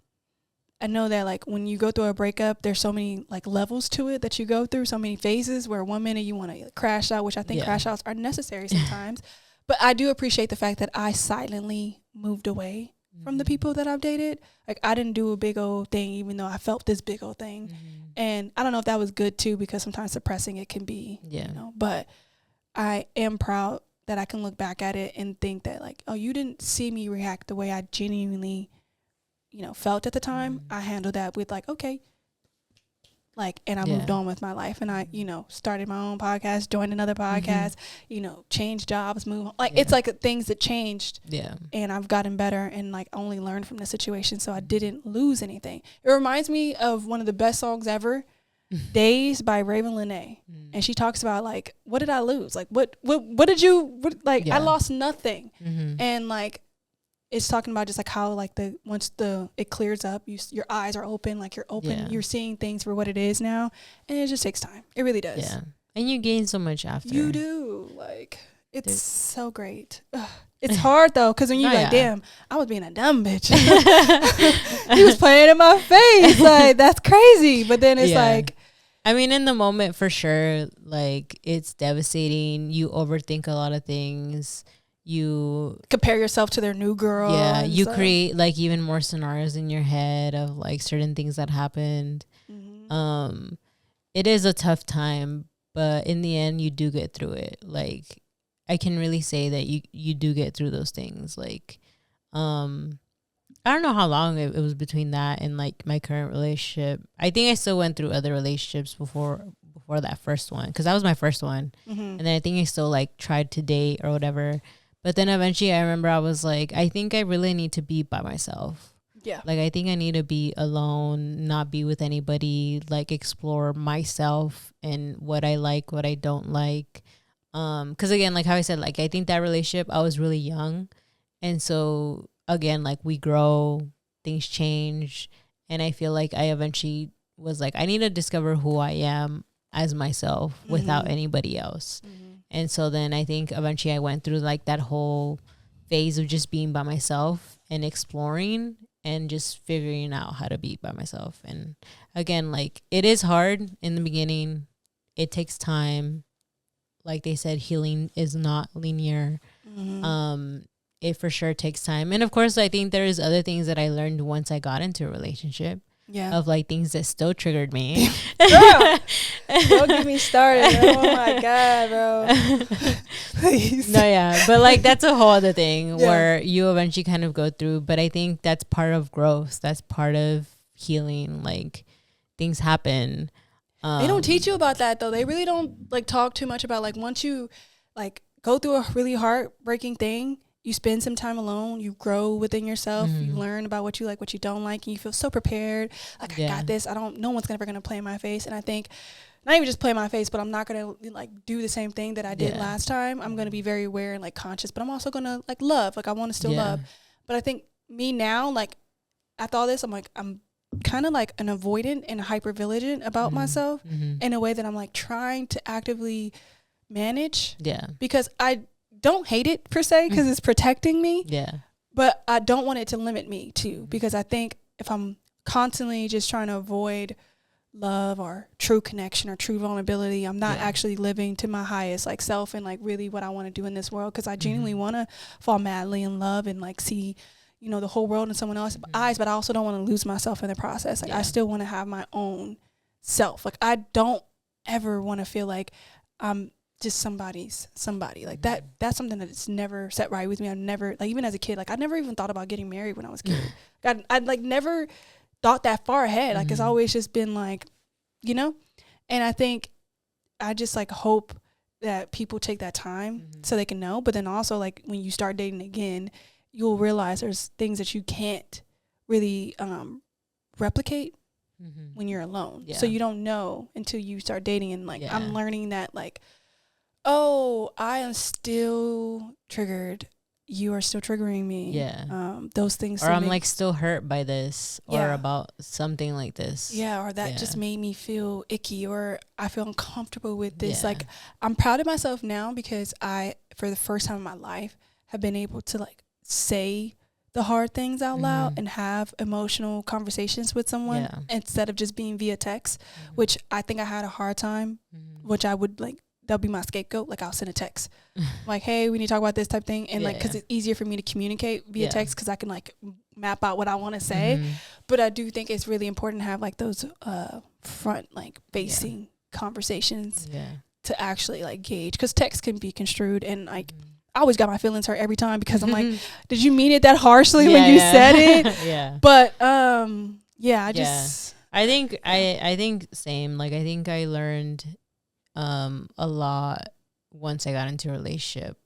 I know that like when you go through a breakup, there's so many like levels to it that you go through, so many phases, where one minute you want to crash out, which I think crash outs are necessary sometimes. But I do appreciate the fact that I silently moved away from the people that I've dated. Like I didn't do a big old thing, even though I felt this big old thing. And I don't know if that was good too, because sometimes suppressing it can be, but I am proud that I can look back at it and think that like, oh, you didn't see me react the way I genuinely, felt at the time. I handled that with like, okay, like, and I moved on with my life, and I, started my own podcast, joined another podcast, changed jobs, move on. Like, it's like things that changed. And I've gotten better and like only learned from the situation. So I didn't lose anything. It reminds me of one of the best songs ever, Days by Raven Lene. And she talks about like, what did I lose? Like, what I lost nothing. And like, it's talking about just like how like once it clears up, your eyes are open, like you're open, you're seeing things for what it is now, and it just takes time. It really does. Yeah, and you gain so much after. You do. Like it's so great. Ugh. It's hard though, because when you're damn, I was being a dumb bitch. He was playing in my face, like that's crazy. But then it's like, I mean, in the moment for sure, like it's devastating. You overthink a lot of things. You compare yourself to their new girl. Yeah, you create like even more scenarios in your head of like certain things that happened. It is a tough time, but in the end you do get through it. Like I can really say that you do get through those things. Like I don't know how long it was between that and like my current relationship. I think I still went through other relationships before that first one, because that was my first one. And then I think I still like tried to date or whatever. But then eventually I remember I was like, I think I really need to be by myself. Yeah. Like, I think I need to be alone, not be with anybody, like explore myself and what I like, what I don't like. 'Cause again, like how I said, like, I think that relationship, I was really young And so again, like we grow, things change, and I feel like I eventually was like, I need to discover who I am as myself without anybody else. And so then I think eventually I went through like that whole phase of just being by myself and exploring and just figuring out how to be by myself. And again, like it is hard in the beginning. It takes time. Like they said, healing is not linear. It for sure takes time. And of course, I think there's other things that I learned once I got into a relationship. Yeah. Of like things that still triggered me. Girl, don't get me started. Oh my God, bro. Please. No, yeah. But like that's a whole other thing where you eventually kind of go through. But I think that's part of growth. That's part of healing. Like things happen. They don't teach you about that though. They really don't like talk too much about like once you like go through a really heartbreaking thing, you spend some time alone, you grow within yourself, you learn about what you like, what you don't like, and you feel so prepared. Like I got this. No one's ever gonna play in my face. And I think not even just play in my face, but I'm not gonna like do the same thing that I did last time. I'm gonna be very aware and like conscious, but I'm also gonna like love. Like I want to still love. But I think me now, like after all this, I'm kind of like an avoidant and hyper vigilant about myself in a way that I'm like trying to actively manage. Yeah. Because I don't hate it per se because it's protecting me. Yeah. But I don't want it to limit me too, because I think if I'm constantly just trying to avoid love or true connection or true vulnerability, I'm not actually living to my highest like self and like really what I want to do in this world, because I genuinely want to fall madly in love and like see, you know, the whole world in someone else's eyes, but I also don't want to lose myself in the process. Like I still want to have my own self. Like I don't ever want to feel like I'm just somebody like that. That's something that's never set right with me. I never, like even as a kid, like I never even thought about getting married when I was a kid. I'd like never thought that far ahead. Like it's always just been like, you know. And I think I just like hope that people take that time so they can know. But then also like when you start dating again, you'll realize there's things that you can't really replicate when you're alone. So you don't know until you start dating. And like I'm learning that like, oh, I am still triggered. You are still triggering me. Yeah. Those things. Or I'm like still hurt by this or about something like this. Yeah. Or that just made me feel icky, or I feel uncomfortable with this. Like I'm proud of myself now because I, for the first time in my life, have been able to like say the hard things out loud and have emotional conversations with someone instead of just being via text, which I think I had a hard time, which I would like, that'll be my scapegoat. Like I'll send a text like, hey, we need to talk about this type thing. And like, cause it's easier for me to communicate via text, cause I can like map out what I want to say. But I do think it's really important to have like those front, like facing conversations to actually like gauge, cause text can be construed, and like, I always got my feelings hurt every time because I'm like, did you mean it that harshly when you said it? But I just I think same. Like I think I learned a lot once I got into a relationship,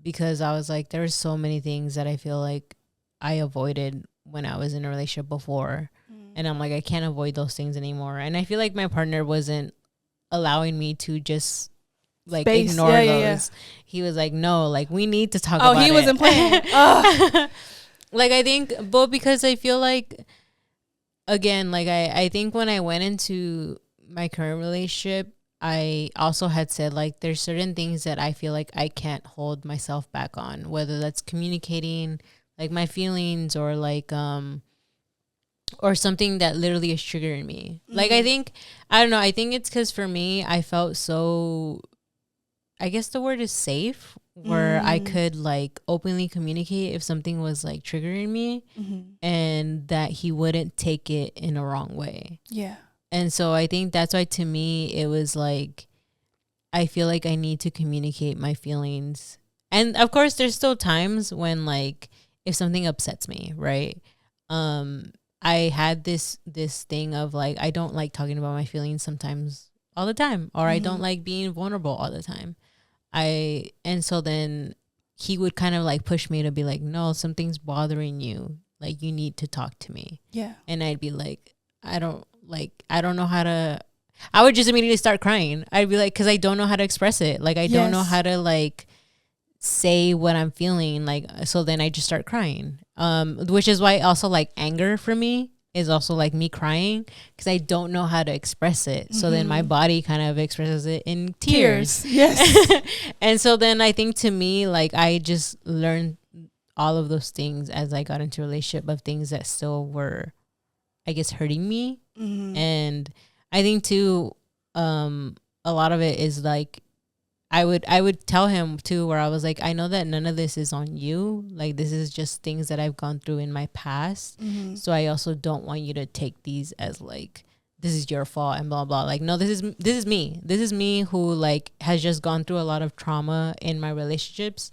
because I was like, there were so many things that I feel like I avoided when I was in a relationship before, and I'm like, I can't avoid those things anymore. And I feel like my partner wasn't allowing me to just like ignore those. He was like, no, like we need to talk about it. Oh, he wasn't playing. Like I think, but because I feel like, again, like I think when I went into my current relationship, I also had said like there's certain things that I feel like I can't hold myself back on, whether that's communicating like my feelings or like or something that literally is triggering me. Like I think, I don't know, I think it's because for me I felt so, I guess the word is safe, where I could like openly communicate if something was like triggering me, and that he wouldn't take it in a wrong way. Yeah. And so I think that's why to me it was like, I feel like I need to communicate my feelings. And of course there's still times when like if something upsets me, right? I had this thing of like, I don't like talking about my feelings sometimes all the time, or I don't like being vulnerable all the time. And so then he would kind of like push me to be like, no, something's bothering you. Like you need to talk to me. Yeah. And I'd be like, I don't know how to, I would just immediately start crying. I'd be like, cause I don't know how to express it. Like I don't know how to like say what I'm feeling, like, so then I just start crying, which is why also like anger for me is also like me crying because I don't know how to express it. So then my body kind of expresses it in tears. Yes. And so then I think to me, like, I just learned all of those things as I got into a relationship of things that still were, I guess, hurting me. And I think too, a lot of it is like, I would tell him too, where I was like, I know that none of this is on you. Like, this is just things that I've gone through in my past. So I also don't want you to take these as like, this is your fault and blah, blah. Like, no, this is me. This is me who like has just gone through a lot of trauma in my relationships.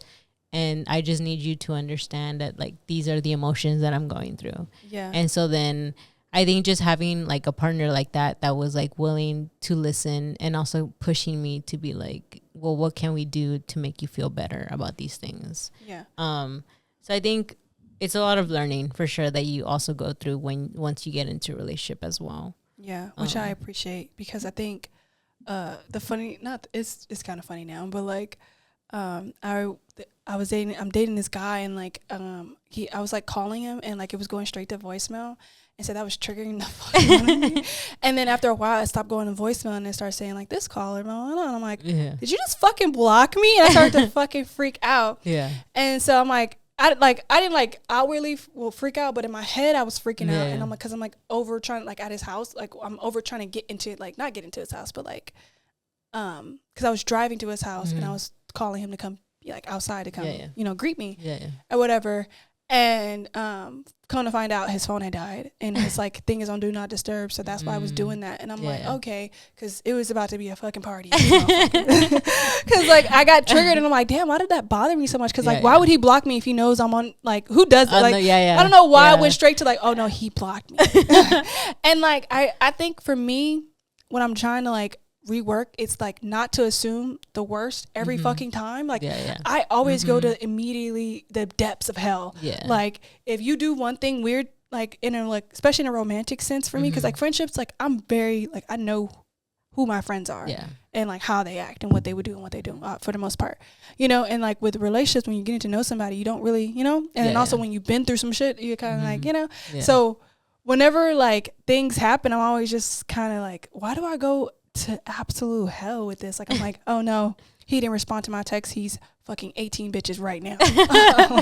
And I just need you to understand that like, these are the emotions that I'm going through. Yeah. And so then I think just having like a partner like that was like willing to listen and also pushing me to be like, well, what can we do to make you feel better about these things? Yeah. So I think it's a lot of learning for sure that you also go through once you get into a relationship as well. Yeah, which I appreciate because I think it's kind of funny now, but like I'm dating this guy and like I was like calling him and like it was going straight to voicemail. And so that was triggering the fuck out of me. And then after a while, I stopped going to voicemail and it started saying like this caller, and I'm like, did you just fucking block me? And I started to fucking freak out. Yeah. And so I'm like, I didn't like outwardly freak out, but in my head I was freaking out. And I'm like, cause I'm like over trying like at his house, like I'm over trying to get into like not get into his house, but like, cause I was driving to his house and I was calling him to come like outside to come, you know, greet me or whatever. And come to find out his phone had died and his like thing is on do not disturb, so that's why I was doing that. And I'm like, okay, because it was about to be a fucking party, because like I got triggered and I'm like, damn, why did that bother me so much? Because like why would he block me if he knows I'm on, like, who does that? Like I don't know why I went straight to like, oh no, he blocked me. And like I think for me, when I'm trying to like rework, it's like not to assume the worst every fucking time. Like I always go to immediately the depths of hell. Like if you do one thing weird, like in a like especially in a romantic sense for me, because like friendships, like I'm very like I know who my friends are and like how they act and what they would do and what they do for the most part, you know. And like with relationships, when you're getting to know somebody, you don't really, you know. And then also when you've been through some shit, you're kind of like, you know. So whenever like things happen, I'm always just kind of like, why do I go to absolute hell with this? Like I'm like, oh no, he didn't respond to my text, he's fucking 18 bitches right now.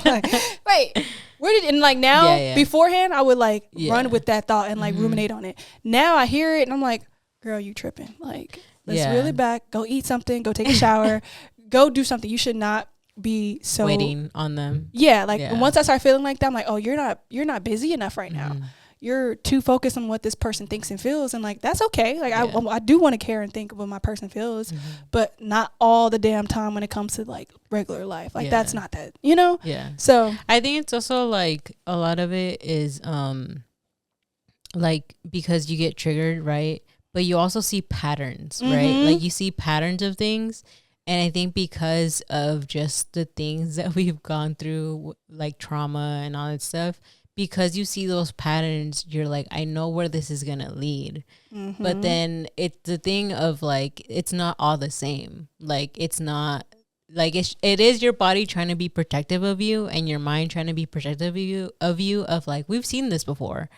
Like, wait, where did, and like now beforehand I would like run with that thought and like ruminate on it. Now I hear it and I'm like, girl, you tripping. Like let's reel it back, go eat something, go take a shower, go do something. You should not be so waiting on them. Once I start feeling like that, I'm like, oh, you're not busy enough right now. You're too focused on what this person thinks and feels, and like that's okay. Like I do want to care and think of what my person feels, but not all the damn time when it comes to like regular life. Like that's not that, you know. So I think it's also like a lot of it is like because you get triggered, right? But you also see patterns, right? Like you see patterns of things. And I think because of just the things that we've gone through, like trauma and all that stuff, because you see those patterns, you're like, I know where this is going to lead. But then it's the thing of like, it's not all the same. Like, it's not like it is your body trying to be protective of you and your mind trying to be protective of you of like, we've seen this before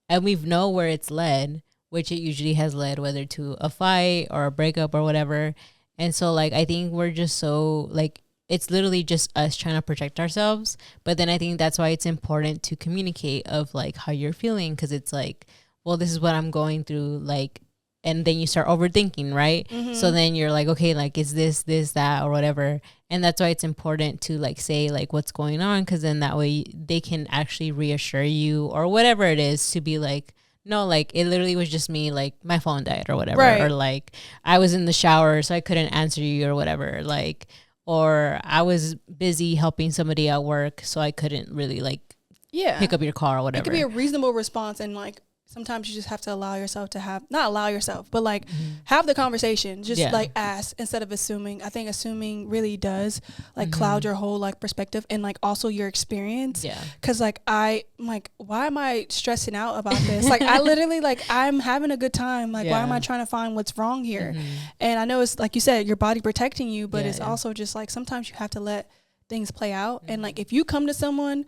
and we know where it's led, which it usually has led whether to a fight or a breakup or whatever. And so like, I think we're just so like, it's literally just us trying to protect ourselves. But then I think that's why it's important to communicate of like how you're feeling. Cause it's like, well, this is what I'm going through. Like, and then you start overthinking, right? So then you're like, okay, like, is this, that, or whatever. And that's why it's important to like say like what's going on. Cause then that way they can actually reassure you or whatever it is to be like, no, like it literally was just me, like my phone died or whatever. Or like I was in the shower so I couldn't answer you or whatever. Like, or I was busy helping somebody at work, so I couldn't really like pick up your car or whatever. It could be a reasonable response, and like sometimes you just have to allow yourself to have, not allow yourself, but like have the conversation, just like ask instead of assuming. I think assuming really does like cloud your whole like perspective and like also your experience. Cause like I'm like, why am I stressing out about this? Like I literally like, I'm having a good time. Like why am I trying to find what's wrong here? And I know it's like you said, your body protecting you, but it's also just like, sometimes you have to let things play out. And like if you come to someone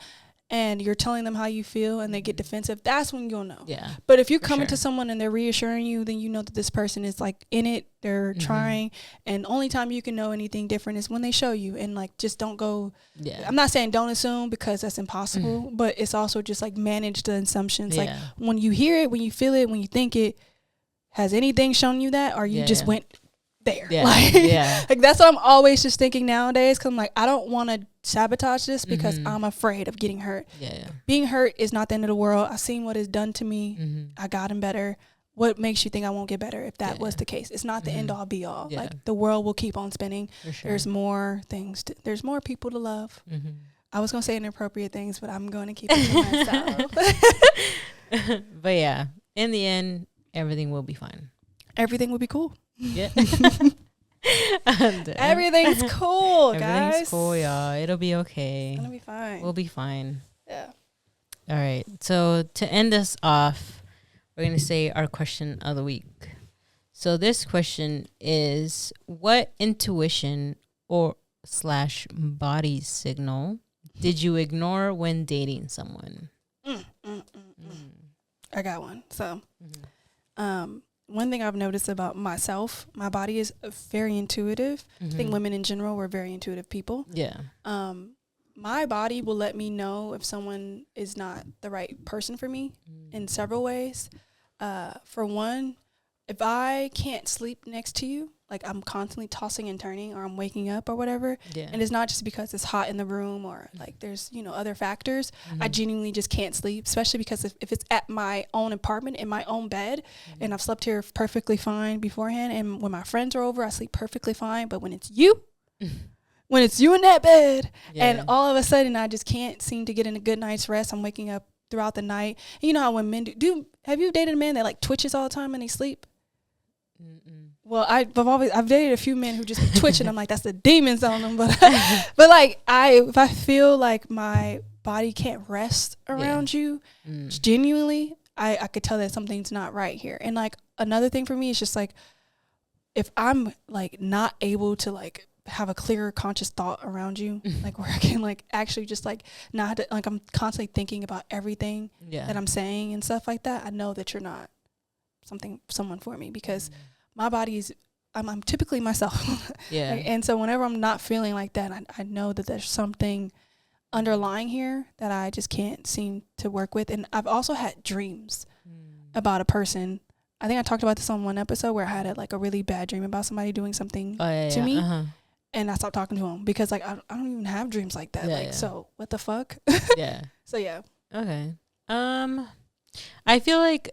and you're telling them how you feel and they get defensive, that's when you'll know. Yeah. But if you're coming to someone and they're reassuring you, then you know that this person is like in it, they're trying. And the only time you can know anything different is when they show you. And like, just don't go. Yeah. I'm not saying don't assume, because that's impossible, but it's also just like manage the assumptions. Like when you hear it, when you feel it, when you think it, has anything shown you that, or you just went there? Like that's what I'm always just thinking nowadays, because I'm like, I don't want to sabotage this because I'm afraid of getting hurt. Being hurt is not the end of the world. I've seen what is done to me. I gotten better. What makes you think I won't get better if that was the case? It's not the end all be all. Like the world will keep on spinning. There's more things there's more people to love. I was gonna say inappropriate things, but I'm gonna keep it to myself. But yeah, in the end, everything will be fine. Everything will be cool. Yeah. Everything's cool, guys. Everything's cool, y'all. It'll be okay. It'll be fine. We'll be fine. Yeah. All right. So to end us off, we're going to say our question of the week. So this question is, what intuition or / body signal did you ignore when dating someone? I got one. So, one thing I've noticed about myself, my body is very intuitive. I think women in general, we're very intuitive people. Yeah. My body will let me know if someone is not the right person for me in several ways. For one, if I can't sleep next to you, like I'm constantly tossing and turning, or I'm waking up or whatever, and it's not just because it's hot in the room or like there's, other factors. I genuinely just can't sleep, especially because if it's at my own apartment, in my own bed, and I've slept here perfectly fine beforehand, and when my friends are over, I sleep perfectly fine. But when it's you, when it's you in that bed, and all of a sudden I just can't seem to get in a good night's rest, I'm waking up throughout the night. And you know how when men do have you dated a man that like twitches all the time when they sleep? Well, I've dated a few men who just be twitching. I'm like, that's the demons on them. But like if I feel like my body can't rest around you, genuinely, I could tell that something's not right here. And like another thing for me is just like, if I'm like not able to like have a clearer conscious thought around you, like where I can like actually just like not like I'm constantly thinking about everything that I'm saying and stuff like that, I know that you're not someone for me, because my body's I'm typically myself. Like, and so whenever I'm not feeling like that, I know that there's something underlying here that I just can't seem to work with. And I've also had dreams about a person. I think I talked about this on one episode where I had a really bad dream about somebody doing something to me. And I stopped talking to him because like I don't even have dreams like that. So what the fuck? So yeah. Okay. I feel like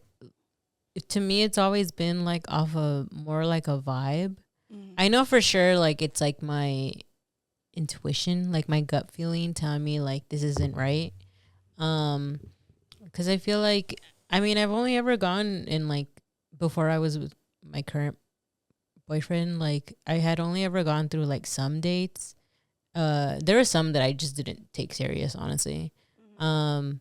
to me it's always been like off of more like a vibe. I know for sure like it's like my intuition, like my gut feeling telling me like this isn't right. Because I feel like, I mean, I've only ever gone in like, before I was with my current boyfriend, like I had only ever gone through like some dates. There were some that I just didn't take serious, honestly. And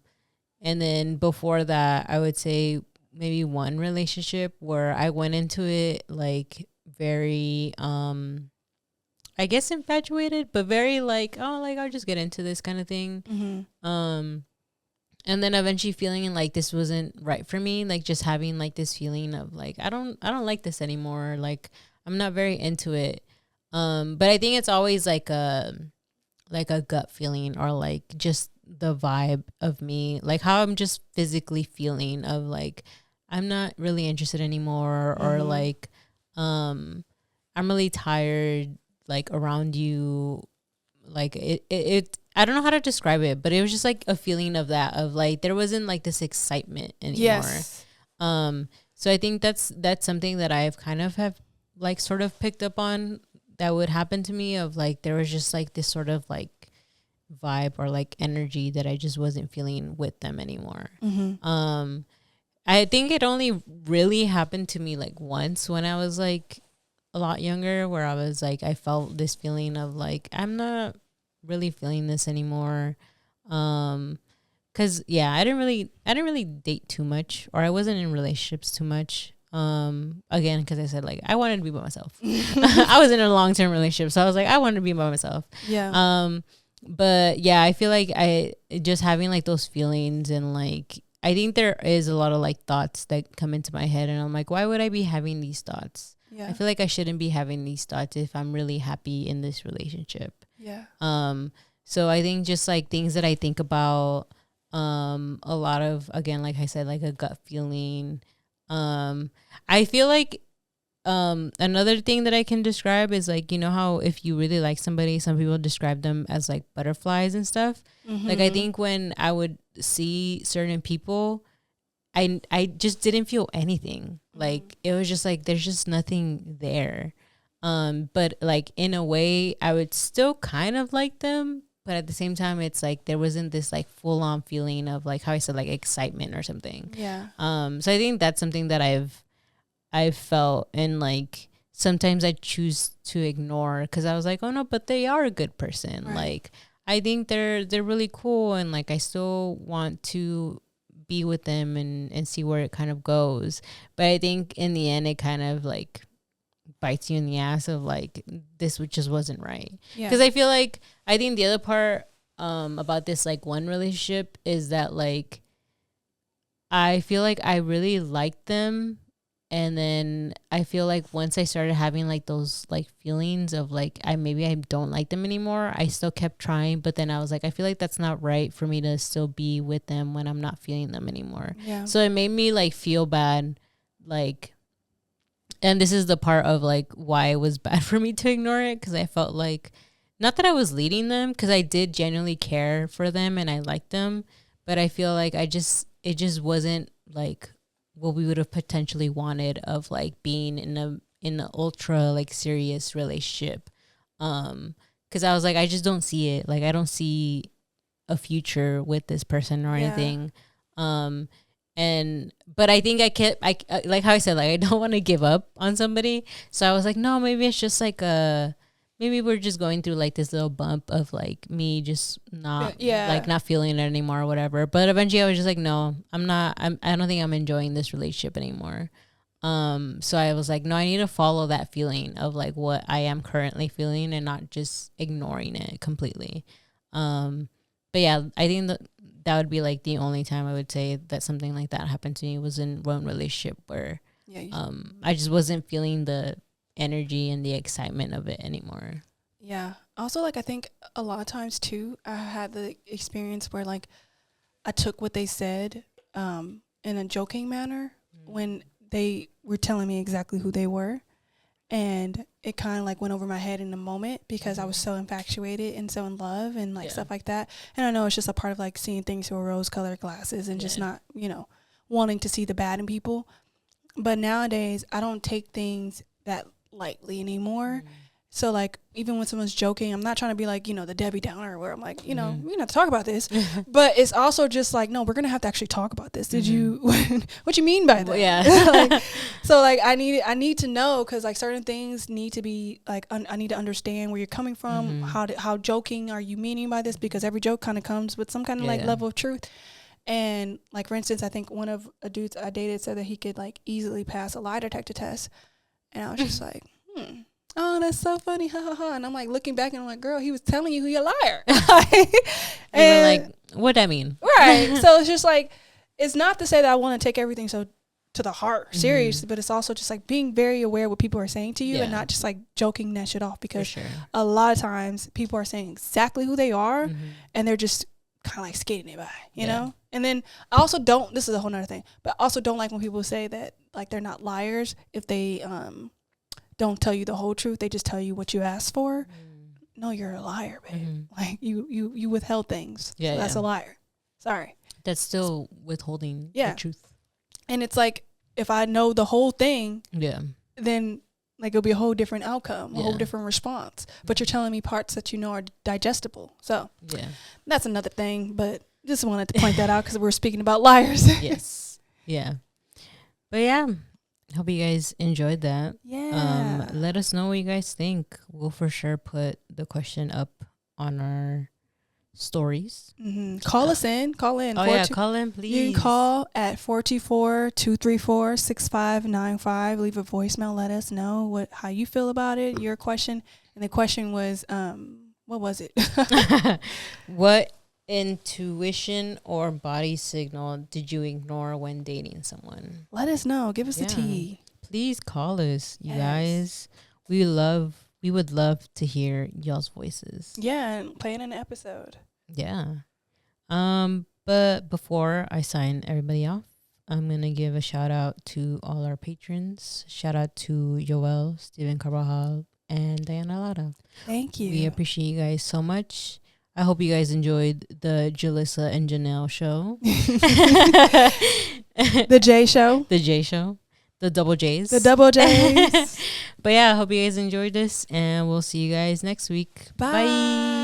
then before that, I would say maybe one relationship where I went into it like very, I guess infatuated, but very like, oh, like I'll just get into this kind of thing. And then eventually feeling like this wasn't right for me, like just having like this feeling of like I don't like this anymore, like I'm not very into it. But I think it's always like a gut feeling, or like just the vibe of me, like how I'm just physically feeling of like I'm not really interested anymore, or like I'm really tired like around you, like it I don't know how to describe it, but it was just like a feeling of that, of like there wasn't like this excitement anymore. So I think that's something that I've kind of have like sort of picked up on that would happen to me, of like there was just like this sort of like vibe or like energy that I just wasn't feeling with them anymore. I think it only really happened to me like once when I was like a lot younger, where I was like, I felt this feeling of like I'm not really feeling this anymore. Cause yeah, I didn't really date too much, or I wasn't in relationships too much. Again, cause I said like I wanted to be by myself. I was in a long-term relationship, so I was like I wanted to be by myself. But yeah, I feel like I just having like those feelings, and like I think there is a lot of like thoughts that come into my head, and I'm like, why would I be having these thoughts? Yeah. I feel like I shouldn't be having these thoughts if I'm really happy in this relationship. Yeah. So I think just like things that I think about, a lot of, again, like I said, like a gut feeling. I feel like another thing that I can describe is like, you know how if you really like somebody, some people describe them as like butterflies and stuff. Like I think when I would see certain people, I just didn't feel anything. Like it was just like there's just nothing there. But like in a way I would still kind of like them, but at the same time it's like there wasn't this like full on feeling of like how I said, like excitement or something. Yeah. So I think that's something that I've felt, and like sometimes I choose to ignore because I was like, oh no, but they are a good person. Right. Like I think they're really cool, and like I still want to be with them and see where it kind of goes. But I think in the end it kind of like bites you in the ass of like this just wasn't right. Yeah. Because I feel like I think the other part about this like one relationship is that like I feel like I really liked them, and then I feel like once I started having like those like feelings of like I don't like them anymore, I still kept trying, but then I was like, I feel like that's not right for me to still be with them when I'm not feeling them anymore. Yeah. So it made me like feel bad, like, and this is the part of like why it was bad for me to ignore it, because I felt like not that I was leading them, because I did genuinely care for them and I liked them, but I feel like it just wasn't like what we would have potentially wanted of like being in an ultra like serious relationship. Because I was like, I just don't see it. Like I don't see a future with this person or anything. But I think I like how I said, like I don't want to give up on somebody. So I was like, no, maybe it's just like maybe we're just going through like this little bump of like me just not like not feeling it anymore or whatever. But eventually I was just like, no, I don't think I'm enjoying this relationship anymore. So I was like, no, I need to follow that feeling of like what I am currently feeling and not just ignoring it completely. But yeah, I think that would be like the only time I would say that something like that happened to me was in one relationship where I just wasn't feeling the energy and the excitement of it anymore. Yeah. Also, like I think a lot of times too, I had the experience where like I took what they said in a joking manner when they were telling me exactly who they were, and it kind of like went over my head in the moment because I was so infatuated and so in love and like stuff like that. And I know it's just a part of like seeing things through rose-colored glasses and just not, wanting to see the bad in people. But nowadays I don't take things that lightly anymore. So like even when someone's joking, I'm not trying to be like, the Debbie Downer where I'm like, we don't have to talk about this. But it's also just like, no, we're gonna have to actually talk about this. Did you what you mean by that? Well, yeah. So like I need to know, because like certain things need to be like I need to understand where you're coming from. How joking are you meaning by this, because every joke kind of comes with some kind of level of truth. And like for instance, I think one of a dudes I dated said that he could like easily pass a lie detector test. And I was just like, oh, that's so funny. Ha, ha, ha. And I'm like looking back and I'm like, girl, he was telling you you're a liar. And like, what I mean? Right. So it's just like, it's not to say that I want to take everything so to the heart, seriously, but it's also just like being very aware what people are saying to you and not just like joking that shit off, because a lot of times people are saying exactly who they are and they're just kind of like skating it by, you know? And then I also don't, this is a whole nother thing, but I also don't like when people say that like they're not liars if they don't tell you the whole truth. They just tell you what you asked for. No, you're a liar, babe. Like you withheld things. So that's a liar. Sorry. That's still withholding the truth. And it's like, if I know the whole thing, then like it'll be a whole different outcome, a whole different response. But you're telling me parts that you know are digestible. So that's another thing. But just wanted to point that out because we're speaking about liars. Yes. Yeah. But yeah, hope you guys enjoyed that. Yeah. Let us know what you guys think. We'll for sure put the question up on our stories. Call us in. Call in. Oh, call in, please. You can call at 424-234-6595. Leave a voicemail. Let us know how you feel about it, your question. And the question was, What was it? What intuition or body signal did you ignore when dating someone? Let us know. Give us the tea. Please call us, you Yes. guys. We would love to hear y'all's voices. Yeah, and play it in an episode. Yeah. But before I sign everybody off, I'm gonna give a shout out to all our patrons. Shout out to Joel, Steven Carvajal, and Diana Lara. Thank you. We appreciate you guys so much. I hope you guys enjoyed the Julyssa and Janel show. The J show. The J show. The double J's. The double J's. But yeah, I hope you guys enjoyed this, and we'll see you guys next week. Bye.